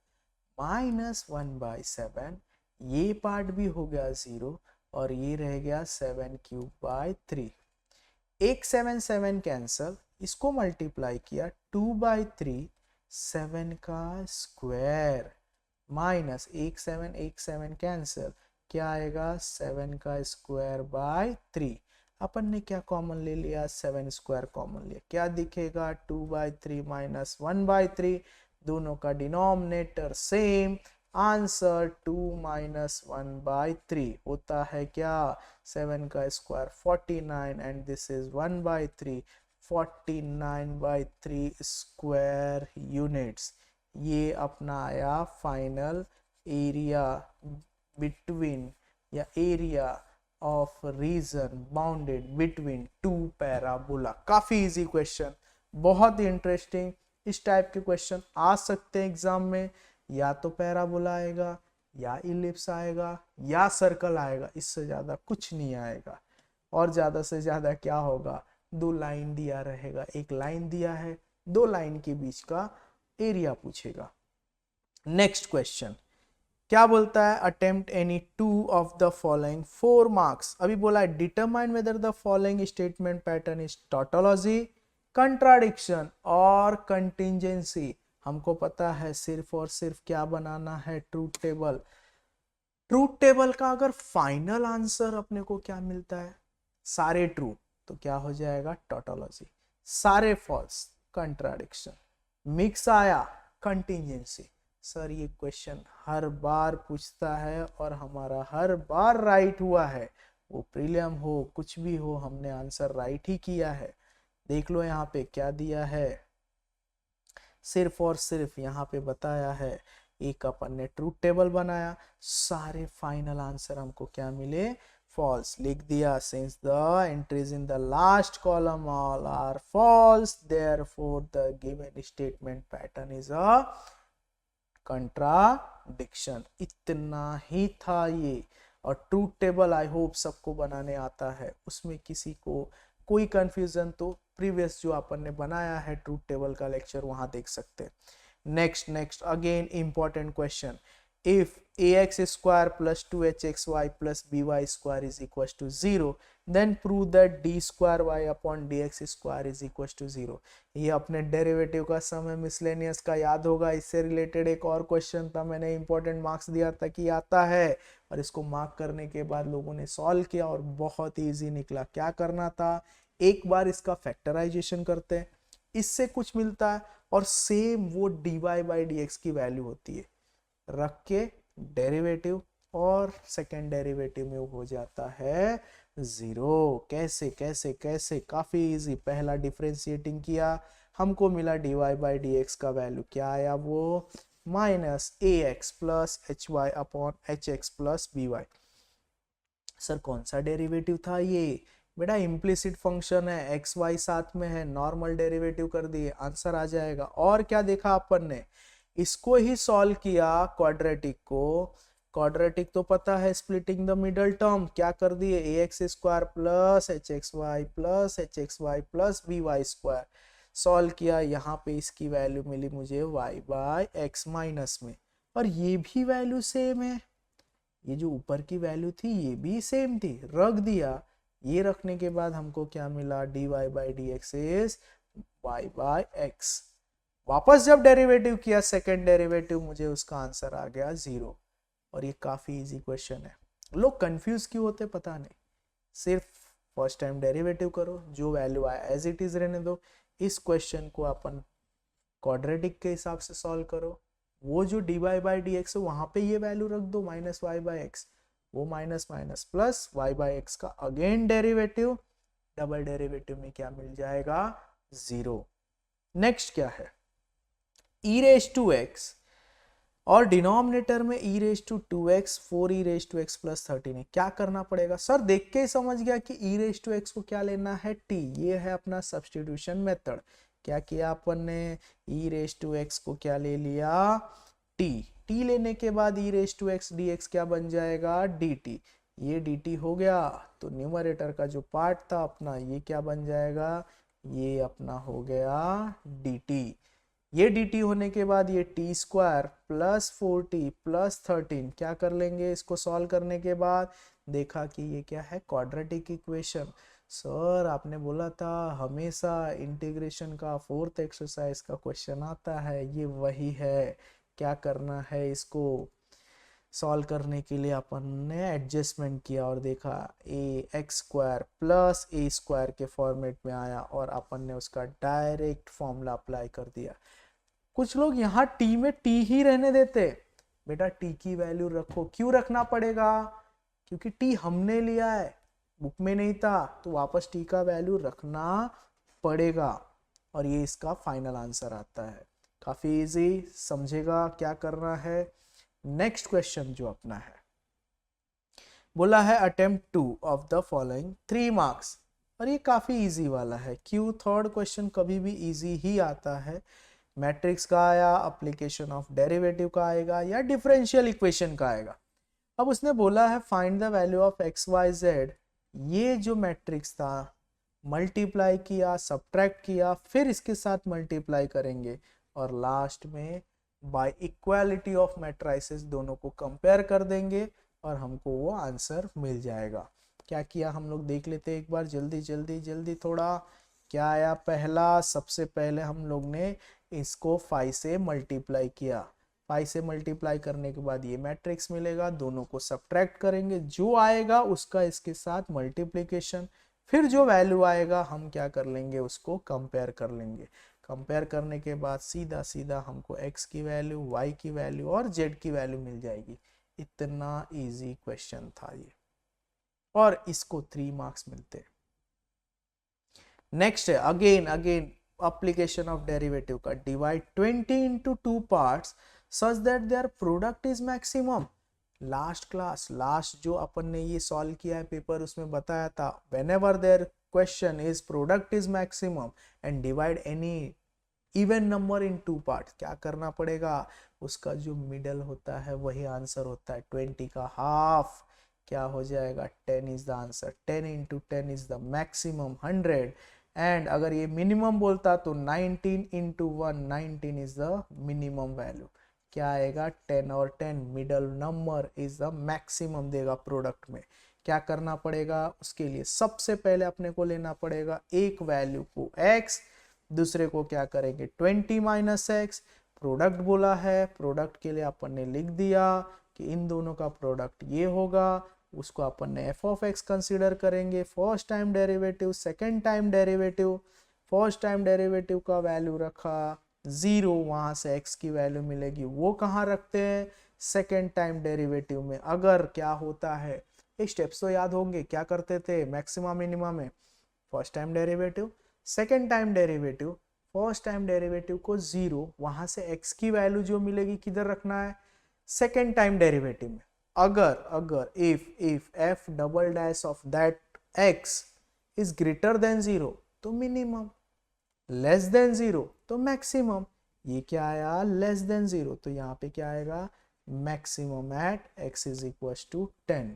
माइनस 1/7, ये पार्ट भी हो गया 0 और ये रह गया 7 क्यूब बाय 3, एक 7 7 कैंसल, इसको मल्टीप्लाई किया 2/3 7 का स्क्वायर माइनस एक 7 कैंसल, क्या आएगा 7 का स्क्वायर बाय 3, अपन ने क्या कॉमन ले लिया 7 स्क्वायर कॉमन लिया, क्या दिखेगा 2/3 माइनस 1/3, दोनों का डिनोमिनेटर सेम, आंसर 2 माइनस 1/3 होता है क्या 7 का square 49 and this is 1/3, 49/3 square units. ये अपना आया फाइनल एरिया बिटवीन या area of reason bounded between two parabola. काफी इजी क्वेश्चन, बहुत ही इंटरेस्टिंग, इस टाइप के क्वेश्चन आ सकते हैं एग्जाम में, या तो पैराबोला आएगा या इलिप्स आएगा या सर्कल आएगा, इससे ज्यादा कुछ नहीं आएगा, और ज्यादा से ज्यादा क्या होगा 2 लाइन दिया रहेगा, एक लाइन दिया है 2 लाइन के बीच का एरिया पूछेगा। नेक्स्ट क्वेश्चन क्या बोलता है, attempt any 2 of the following 4 marks. अभी बोला है determine whether the following statement pattern is tautology, contradiction और कंटिंजेंसी। हमको पता है सिर्फ और सिर्फ क्या बनाना है ट्रूथ टेबल, ट्रूथ टेबल का अगर फाइनल आंसर अपने को क्या मिलता है सारे ट्रू तो क्या हो जाएगा टॉटोलॉजी, सारे फॉल्स कंट्राडिक्शन, मिक्स आया कंटिंजेंसी। सर ये क्वेश्चन हर बार पूछता है और हमारा हर बार राइट हुआ है, वो प्रीलियम हो कुछ भी हो हमने आंसर राइट ही किया है। देख लो यहाँ पे क्या दिया है, सिर्फ और सिर्फ यहाँ पे बताया है एक अपन ने ट्रूथ टेबल बनाया, सारे फाइनल आंसर हमको क्या मिले फॉल्स लिख दिया, since the entries in the last column all are false therefore the given statement pattern is a contradiction. इतना ही था ये, और ट्रूथ टेबल आई होप सबको बनाने आता है, उसमें किसी को कोई कंफ्यूजन तो प्रीवियस जो अपन ने बनाया है ट्रूथ टेबल का लेक्चर वहां देख सकते हैं। Next, again important question. If ax square plus 2hxy plus by square is equals to 0, then prove that d square y upon dx square is equals to 0. ये अपने डेरिवेटिव का सम है, miscellaneous का, याद होगा। इससे रिलेटेड एक और क्वेश्चन था, मैंने इंपॉर्टेंट मार्क्स दिया था कि आता है, और इसको मार्क करने के बाद लोगों ने सॉल्व किया और बहुत इजी निकला। क्या करना था, एक बार इसका फैक्टराइजेशन करते हैं, इससे कुछ मिलता है, और सेम वो dy बाई dx की वैल्यू होती है, रख के डेरिवेटिव, और सेकेंड डेरिवेटिव में हो जाता है 0। कैसे कैसे कैसे, काफी इजी। पहला डिफरेंशिएटिंग किया, हमको मिला dy बाई dx का वैल्यू क्या आया, वो minus ax plus hy upon hx plus by। Sir कौन सा डेरिवेटिव था ये, बेटा इम्प्लिसिट फंक्शन है, एक्स वाई साथ में है, नॉर्मल डेरिवेटिव कर दिए, आंसर आ जाएगा। और क्या देखा अपन ने, इसको ही सॉल्व किया क्वाड्रेटिक को। क्वाड्रेटिक तो पता है, स्प्लिटिंग द मिडल टर्म, क्या कर दिए, a x square plus h x y plus b y square. Solve किया, यहाँ पे इसकी वैल्यू मिली मुझे y बाय एक्स माइनस में, और ये भी वैल्यू सेम है, ये जो ऊपर की वैल्यू थी ये भी सेम थी, रख दिया। ये रखने के बाद हमको क्या मिला, dy by D X is y by X. वापस जब डेरिवेटिव किया, सेकेंड डेरिवेटिव, मुझे उसका आंसर आ गया 0। और ये काफी इजी क्वेश्चन है। लोग कंफ्यूज क्यों होते पता नहीं, सिर्फ फर्स्ट टाइम डेरिवेटिव करो, जो वैल्यू आया एज इट इज रहने दो। इस क्वेश्चन को अपन क्वाड्रेटिक के हिसाब से सॉल्व करो, वो जो dy बाई डी एक्स है वहां पे ये वैल्यू रख दो, माइनस वाई बाई एक्स, वो minus minus plus y by X का अगेन डेरिवेटिव, डबल डेरिवेटिव में क्या मिल जाएगा, 0। नेक्स्ट क्या है, e रेज टू x, और डिनोमिनेटर में e raise to 2x 4e raise to x plus 13 है। क्या करना पड़ेगा, सर देख के ही समझ गया कि e रेज टू x को क्या लेना है, t। ये है अपना सब्स्टिट्यूशन मेथड। क्या किया अपन ने, e रेज टू x को क्या ले लिया, t। t लेने के बाद e raise to x dx क्या बन जाएगा, dt। ये dt हो गया, तो न्यूमरेटर का जो पार्ट था अपना, ये क्या बन जाएगा, ये अपना हो गया dt। ये dt होने के बाद ये t square plus 4t plus 13, क्या कर लेंगे इसको सॉल्व करने के बाद, देखा कि ये क्या है, क्वाड्रेटिक इक्वेशन। सर आपने बोला था हमेशा इंटीग्रेशन का फोर्थ एक्सरसाइज का क्वेश्चन आता है, ये वही है। क्या करना है, इसको सॉल्व करने के लिए अपन ने एडजस्टमेंट किया और देखा ए एक्स स्क्वायर प्लस ए स्क्वायर के फॉर्मेट में आया, और अपन ने उसका डायरेक्ट फॉर्मूला अप्लाई कर दिया। कुछ लोग यहाँ टी में टी ही रहने देते, बेटा टी की वैल्यू रखो। क्यों रखना पड़ेगा, क्योंकि टी हमने लिया है, बुक में नहीं था, तो वापस टी का वैल्यू रखना पड़ेगा, और ये इसका फाइनल आंसर आता है। काफी इजी, समझेगा क्या करना है। नेक्स्ट क्वेश्चन जो अपना है, बोला है attempt 2 of the following 3 marks, और ये काफी इजी वाला है। क्यों, थर्ड क्वेश्चन कभी भी इजी ही आता है। मैट्रिक्स का आया, एप्लीकेशन ऑफ डेरिवेटिव का आएगा, या डिफरेंशियल इक्वेशन का आएगा। अब उसने बोला है find the value of X Y Z. ये जो मैट्रिक्स था, मल्टीप्लाई किया, सब्ट्रैक्ट किया, फिर इसके साथ मल्टीप्लाई करेंगे, और लास्ट में बाय इक्वालिटी ऑफ मैट्राइसेस दोनों को कंपेयर कर देंगे, और हमको वो आंसर मिल जाएगा। क्या किया हम लोग देख लेते एक बार, जल्दी जल्दी जल्दी थोड़ा। क्या आया, पहला सबसे पहले हम लोग ने इसको 5 से मल्टीप्लाई किया, 5 से मल्टीप्लाई करने के बाद ये मैट्रिक्स मिलेगा, दोनों को सब्ट्रैक्ट करेंगे, जो आएगा उसका इसके साथ मल्टीप्लिकेशन, फिर जो वैल्यू आएगा हम क्या कर लेंगे, उसको कंपेयर कर लेंगे। कंपेयर करने के बाद सीधा सीधा हमको x की वैल्यू, y की वैल्यू और z की वैल्यू मिल जाएगी। इतना इजी क्वेश्चन था ये, और इसको 3 मार्क्स मिलते। नेक्स्ट है अगेन application of derivative का, divide 20 into 2 parts such that their product is maximum। Last जो अपन ने ये सॉल्व किया है पेपर, उसमें बताया था whenever their question is product is maximum and divide any even number in 2 parts, क्या करना पड़ेगा, उसका जो मिडल होता है वही आंसर होता है। 20 का हाफ क्या हो जाएगा, 10 is the answer। 10 into 10 is the maximum 100, and अगर ये मिनिमम बोलता तो 19 into 1, 19 is the minimum value. क्या आएगा 10 और 10 middle number is the maximum देगा प्रोडक्ट में। क्या करना पड़ेगा उसके लिए, सबसे पहले अपने को लेना पड़ेगा एक वैल्यू को x, दूसरे को क्या करेंगे 20 माइनस एक्स। प्रोडक्ट बोला है, प्रोडक्ट के लिए अपन ने लिख दिया कि इन दोनों का प्रोडक्ट ये होगा, उसको अपन ने एफ ऑफ एक्स कंसिडर करेंगे। First time derivative, second time derivative, first time derivative का वैल्यू रखा 0, वहां से एक्स की वैल्यू मिलेगी, वो कहाँ रखते हैं सेकेंड टाइम डेरिवेटिव में। अगर क्या होता है, स्टेप्स तो याद होंगे, क्या करते थे मैक्सिमा मिनिमा में, first time derivative, second time derivative, first time derivative को 0, वहां से x की वैल्यू जो मिलेगी किधर रखना है सेकेंड टाइम डेरिवेटिव में। अगर if f double dash of that x is greater than 0 तो मिनिमम, लेस देन 0 तो मैक्सिमम। ये क्या आया लेस देन 0, तो यहाँ पे क्या आएगा maximum at x is equal to 10।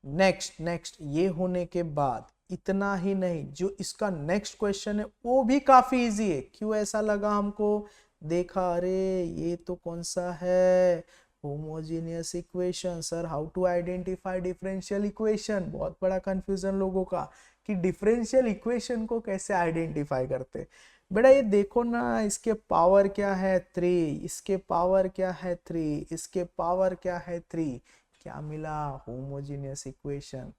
Next ये होने के बाद इतना ही नहीं, जो इसका नेक्स्ट क्वेश्चन है वो भी काफी इजी है। क्यों ऐसा लगा हमको, देखा अरे ये तो कौन सा है homogeneous equation, sir how to identify differential equation. बहुत बड़ा कंफ्यूजन लोगों का कि डिफरेंशियल इक्वेशन को कैसे आइडेंटिफाई करते। बेटा ये देखो ना, इसके पावर क्या है 3, इसके पावर क्या है 3, इसके पावर क्या है 3, क्या मिला होमोजेनियस इक्वेशन।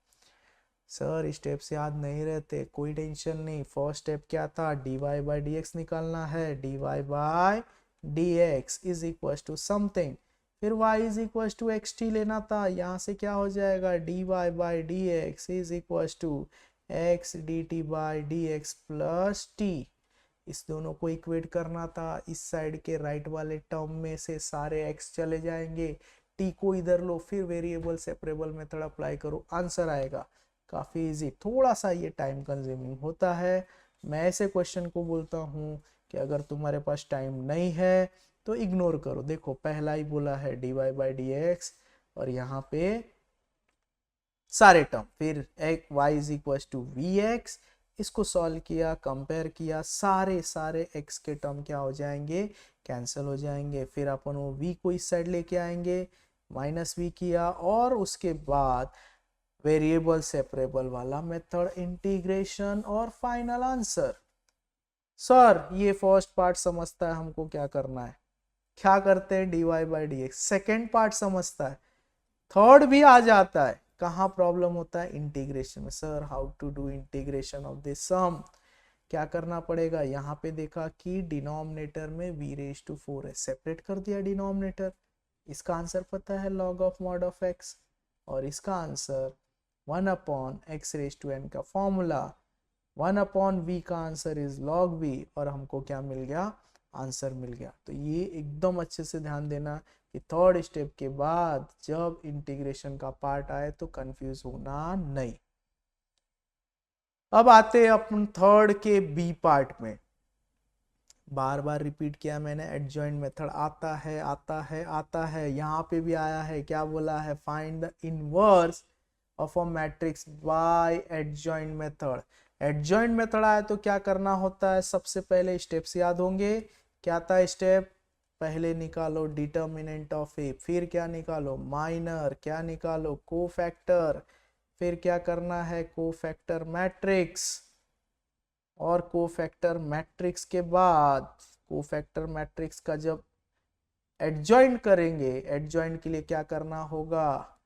सर स्टेप्स याद नहीं रहते, कोई टेंशन नहीं। फर्स्ट स्टेप क्या था, dy बाई डी एक्स निकालना है, dy by D X is equal to something, फिर y is equal to X T लेना था। यहाँ से क्या हो जाएगा dy by D X is equal to X D T by D X plus T. इस दोनों को इक्वेट करना था, इस साइड के राइट वाले टर्म में से सारे x चले जाएंगे, t को इधर लो, फिर वेरिएबल सेपरेबल मेथड अप्लाई करो, आंसर आएगा। काफी इजी, थोड़ा सा ये टाइम कंज्यूमिंग होता है। मैं ऐसे क्वेश्चन को बोलता हूँ कि अगर तुम्हारे पास टाइम नहीं है तो इग्नोर करो। देखो पहला ही बोला है dy बाई डी एक्स, और यहाँ पे सारे टर्म, फिर y is equal to v x, इसको सॉल्व किया, कंपेयर किया, सारे x के टर्म क्या हो जाएंगे कैंसिल हो जाएंगे। फिर अपन वो v को इस साइड लेके आएंगे, माइनस v किया, और उसके बाद वेरिएबल सेपरेबल वाला मेथड इंटीग्रेशन, और फाइनल आंसर। सर ये फर्स्ट पार्ट समझता है हमको क्या करना है, क्या करते हैं dy by D x. Second part समझता है, थर्ड भी आ जाता है। कहाँ प्रॉब्लम होता है इंटीग्रेशन में, sir how to do integration of this sum. क्या करना पड़ेगा, यहाँ पे देखा कि डिनोमिनेटर में v रेज टू 4 है, सेपरेट कर दिया डिनोमिनेटर। इसका आंसर पता है log of mod of x, और इसका answer 1 upon x raise to n का फॉर्मूला, 1 अपॉन v का आंसर इज log v, और हमको क्या मिल गया आंसर मिल गया। तो ये एकदम अच्छे से ध्यान देना कि थर्ड स्टेप के बाद जब इंटीग्रेशन का पार्ट आए तो कंफ्यूज होना नहीं। अब आते हैं अपन थर्ड के बी पार्ट में। बार बार रिपीट किया मैंने, एडजॉइंट मेथड आता है आता है आता है, यहाँ पे भी आया है। क्या बोला है, find the inverse of a matrix bye adjoint method. Adjoint method आया तो क्या करना होता है, सबसे पहले स्टेप्स याद होंगे। क्या था स्टेप, पहले निकालो डिटर्मिनेंट ऑफ ए, फिर क्या निकालो माइनर, क्या निकालो कोफैक्टर, फिर क्या करना है कोफैक्टर मैट्रिक्स, और कोफैक्टर मैट्रिक्स के बाद कोफैक्टर मैट्रिक्स का जब एडजॉइंट करेंगे, एडजॉइंट के लिए क्या करना होगा,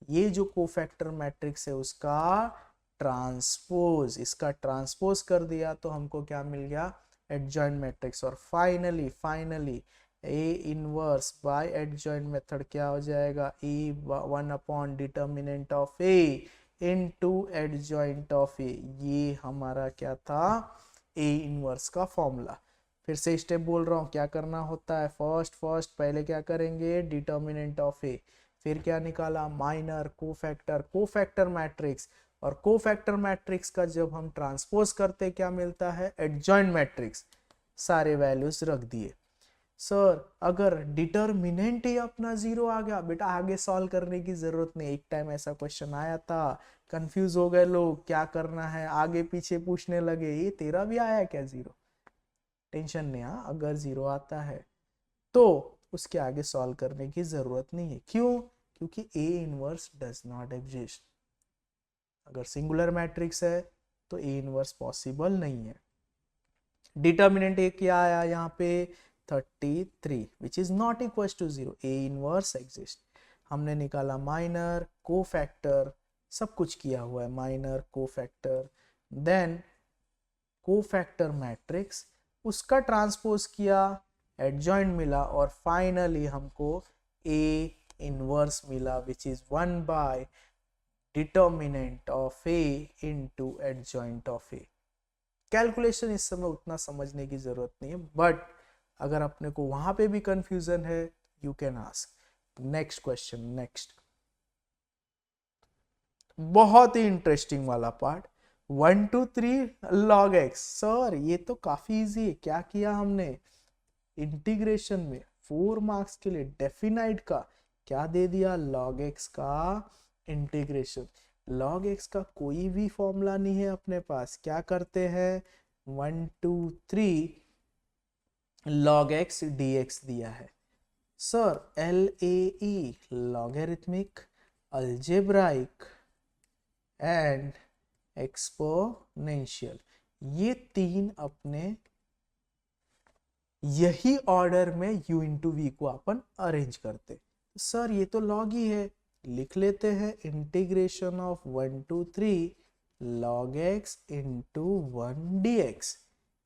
ये जो कोफैक्टर मैट्रिक्स है उसका ट्रांसपोज, इसका ट्रांसपोज कर दिया तो हमको क्या मिल गया एडजॉइंट मैट्रिक्स। और finally a inverse by adjoint method क्या हो जाएगा, a 1 upon determinant of A into adjoint of a. ये हमारा क्या था ए इनवर्स का फॉर्मूला। फिर से स्टेप बोल रहा हूँ, क्या करना होता है, फर्स्ट पहले क्या करेंगे डिटर्मिनेंट ऑफ ए, फिर क्या निकाला माइनर कोफैक्टर मैट्रिक्स, और कोफैक्टर मैट्रिक्स का जब हम ट्रांसपोज करते क्या मिलता है एडजॉइंट मैट्रिक्स, सारे वैल्यूज रख दिए। सर अगर डिटर्मिनेंट ही अपना 0 आ गया, बेटा आगे सॉल्व करने की जरूरत नहीं। एक टाइम ऐसा क्वेश्चन आया था, कंफ्यूज हो गए लोग, क्या करना है, आगे पीछे पूछने लगे, ये तेरा भी आया क्या 0? टेंशन नहीं, हाँ अगर 0 आता है तो उसके आगे सॉल्व करने की जरूरत नहीं है। क्यों? क्योंकि A inverse does not exist. अगर सिंगुलर मैट्रिक्स है तो ए इनवर्स पॉसिबल नहीं है। डिटर्मिनेंट ए क्या आया यहाँ पे 33 which is not equal to 0, A inverse exist. हमने निकाला माइनर कोफैक्टर, सब कुछ किया हुआ है, minor cofactor, then cofactor matrix, उसका ट्रांसपोज किया, एडजॉइंट मिला, और फाइनली हमको ए इनवर्स मिला which is 1 by determinant of A into adjoint of A. Calculation इस समय उतना समझने की जरूरत नहीं है, बट अगर अपने को वहां पे भी कंफ्यूजन है you can ask. Next question, next बहुत ही इंटरेस्टिंग वाला पार्ट, 1 2 3 log x। सर ये तो काफी इजी है, क्या किया हमने इंटीग्रेशन में 4 मार्क्स के लिए डेफिनाइट का क्या दे दिया, log x का इंटीग्रेशन। log x का कोई भी फॉर्मूला नहीं है अपने पास, क्या करते हैं 1 2 3 log x dx दिया है। Sir LAE logarithmic, algebraic and exponential, ये तीन अपने यही ऑर्डर में u इंटू वी को अपन अरेंज करते। सर ये तो लॉग ही है, लिख लेते हैं integration of 1 2 3 log x into 1 dx।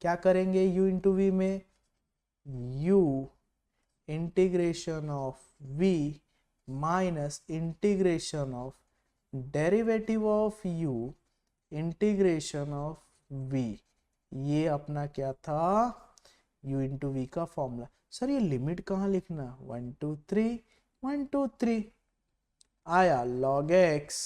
क्या करेंगे u इंटू वी में, u integration of v minus integration of derivative of u integration of v। ये अपना क्या था u इंटू वी का फॉर्मूला। सर ये लिमिट कहाँ लिखना, 1 2 3 1 2 3 आया log x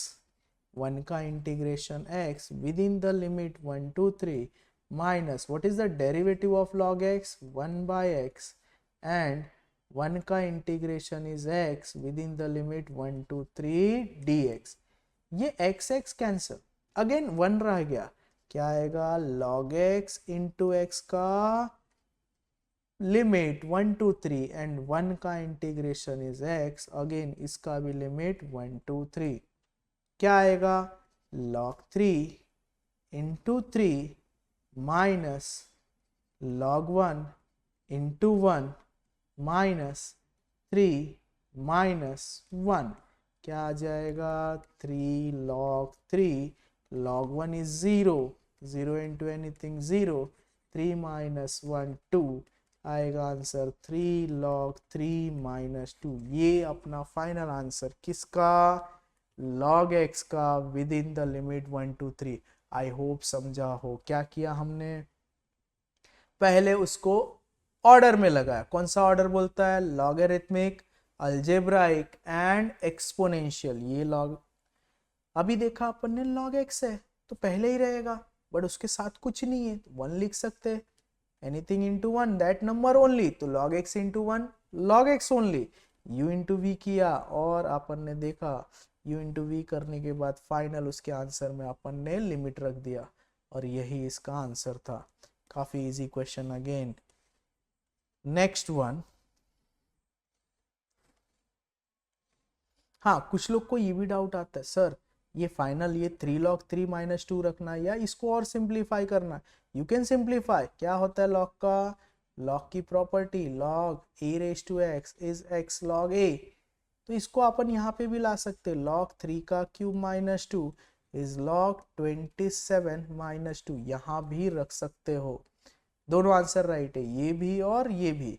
1 का integration x within the limit 1 2 3 minus what is the derivative of log x 1 by x and 1 का integration is x within the limit 1 2 3 dx। ये x x cancel, again 1 रह गया, क्या आएगा log x into x का limit 1 2 3 and 1 का integration is x, again इसका भी लिमिट 1 2 3, क्या आएगा log 3 into 3 minus log 1 into 1 minus 3 minus 1, क्या आ जाएगा 3 log 3, log 1 is 0, 0 into anything 0, 3 minus 1 2, आएगा आंसर 3 log 3 माइनस 2। ये अपना फाइनल आंसर किसका, log x का with in the limit 1 2 3। I hope समझा हो। क्या किया हमने, पहले उसको ऑर्डर में लगाया, कौन सा ऑर्डर बोलता है, लॉगरिथमिक, अलजेब्राइक एंड एक्सपोनेंशियल। ये लॉग अभी देखा अपन ने log x है तो पहले ही रहेगा, बट उसके साथ कुछ नहीं है तो 1 लिख सकते हैं, anything into 1 that number only, तो log x into 1 log x only, u into v किया और अपन ने देखा u इंटू वी करने के बाद फाइनल उसके आंसर में अपन ने लिमिट रख दिया और यही इसका आंसर था। काफी easy question. Again next one, हाँ कुछ लोग को ये भी डाउट आता है सर ये फाइनल ये 3 log 3 माइनस 2 रखना है या इसको और सिंप्लीफाई करना है। यू कैन सिंप्लीफाई, क्या होता है log का, log की property log a raise to x is x log a, तो इसको अपन यहाँ पे भी ला सकते हैं, log 3 का cube minus 2 is log 27 minus 2, यहाँ भी रख सकते हो। दोनों आंसर राइट है, ये भी और ये भी।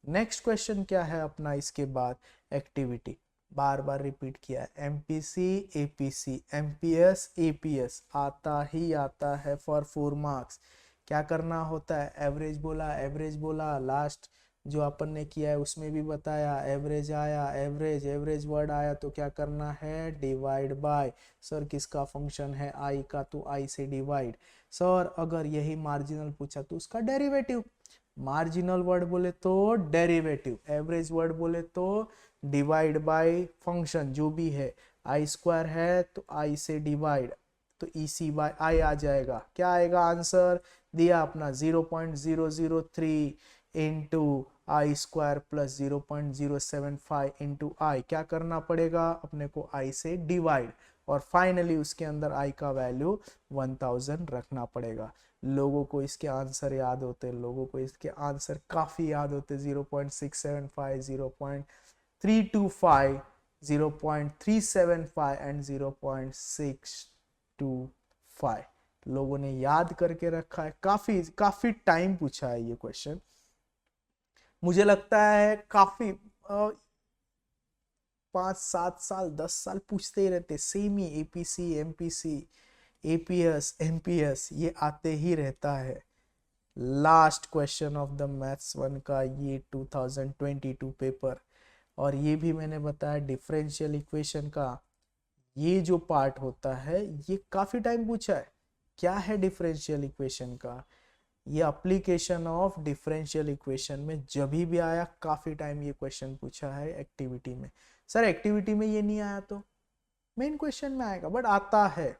नेक्स्ट क्वेश्चन क्या है अपना, इसके बाद एक्टिविटी बार बार रिपीट किया है, एमपीसी एपीसी एमपीएस एपीएस आता ही आता है फॉर 4 मार्क्स। क्या करना होता है, एवरेज बोला, लास्ट जो अपन ने किया है उसमें भी बताया, एवरेज आया, एवरेज वर्ड आया तो क्या करना है, डिवाइड बाय। सर किसका फंक्शन है, आई का, तो आई से डिवाइड। सर अगर यही मार्जिनल पूछा तो उसका डेरिवेटिव, मार्जिनल वर्ड बोले तो डेरिवेटिव, एवरेज वर्ड बोले तो डिवाइड बाय फंक्शन जो भी है, आई स्क्वायर है तो आई से डिवाइड, तो EC बाय आई आ जाएगा। क्या आएगा आंसर, दिया अपना 0.003 इंटू आई स्क्वायर प्लस 0.075 इंटू आई, क्या करना पड़ेगा अपने को, आई से डिवाइड, और फाइनली उसके अंदर आई का वैल्यू 1000 रखना पड़ेगा। लोगों को इसके आंसर याद होते, लोगों को इसके आंसर काफी याद होते, 0.675, 0.325, 0.375 एंड 0.625 लोगों ने याद करके रखा है। काफी काफी टाइम पूछा है ये क्वेश्चन, मुझे लगता है काफी 5-7 साल 10 साल पूछते ही रहते, सेम ही APC MPC APS MPS ये आते ही रहता है। Last question of the maths 1 का ये 2022 पेपर, और ये भी मैंने बताया डिफरेंशियल इक्वेशन का ये जो पार्ट होता है ये काफी टाइम पूछा है। क्या है डिफरेंशियल इक्वेशन का, ये एप्लीकेशन ऑफ डिफरेंशियल इक्वेशन में जब भी आया काफी टाइम ये क्वेश्चन पूछा है एक्टिविटी में। सर एक्टिविटी में ये नहीं आया तो मेन क्वेश्चन में आएगा, बट आता है।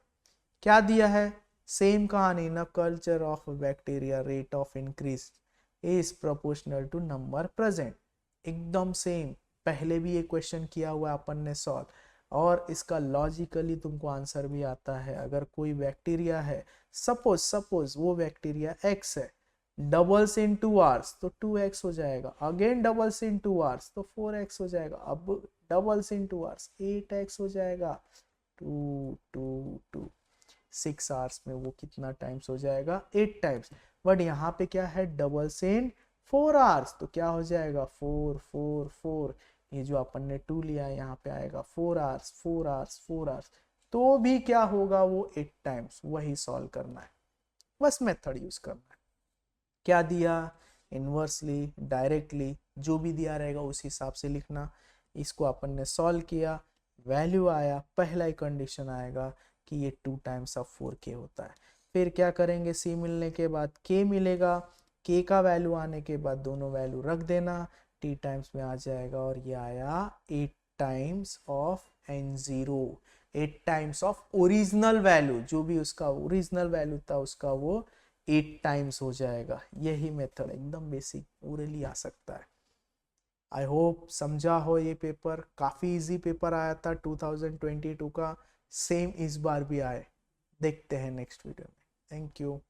क्या दिया है, सेम कहानी, न culture of bacteria rate of increase is proportional to number present, एकदम सेम, पहले भी ये क्वेश्चन किया हुआ अपन ने सॉल्व, और इसका लॉजिकली तुमको आंसर भी आता है। अगर कोई बैक्टीरिया है, सपोज वो बैक्टीरिया X है, डबल्स इन 2 आवर्स तो 2x हो जाएगा, अगेन डबल्स इन 2 आवर्स तो 4x हो जाएगा, अब डबल्स इन 2 आवर्स 8x हो जाएगा, 6 आवर्स में वो कितना टाइम्स हो जाएगा, 8 टाइम्स। बट यहाँ पे क्या है, डबल्स इन 4 आवर्स तो क्या हो जाएगा, 4 4 4, ये जो अपन ने 2 लिया है यहाँ पे आएगा 4 आवर्स 4 आवर्स 4 आवर्स, तो भी क्या होगा वो 8 टाइम्स। वही सॉल्व करना है, बस मेथड यूज करना है। क्या दिया, इनवर्सली डायरेक्टली जो भी दिया रहेगा उस हिसाब से लिखना। इसको अपन ने सॉल्व किया, वैल्यू आया, पहला ही कंडीशन आएगा कि ये 2 टाइम्स ऑफ 4k होता है। फिर क्या करेंगे, C मिलने के बाद k मिलेगा, k का वैल्यू आने के बाद दोनों वैल्यू रख देना, t टाइम्स में आ जाएगा, और ये आया 8 times of n0, 8 times of original value, जो भी उसका ओरिजिनल वैल्यू था उसका वो 8 टाइम्स हो जाएगा। यही मेथड एकदम बेसिक ओरली आ सकता है। आई होप समझा हो ये पेपर, काफी इजी पेपर आया था 2022 का, सेम इस बार भी आए। देखते हैं नेक्स्ट वीडियो में। Thank you.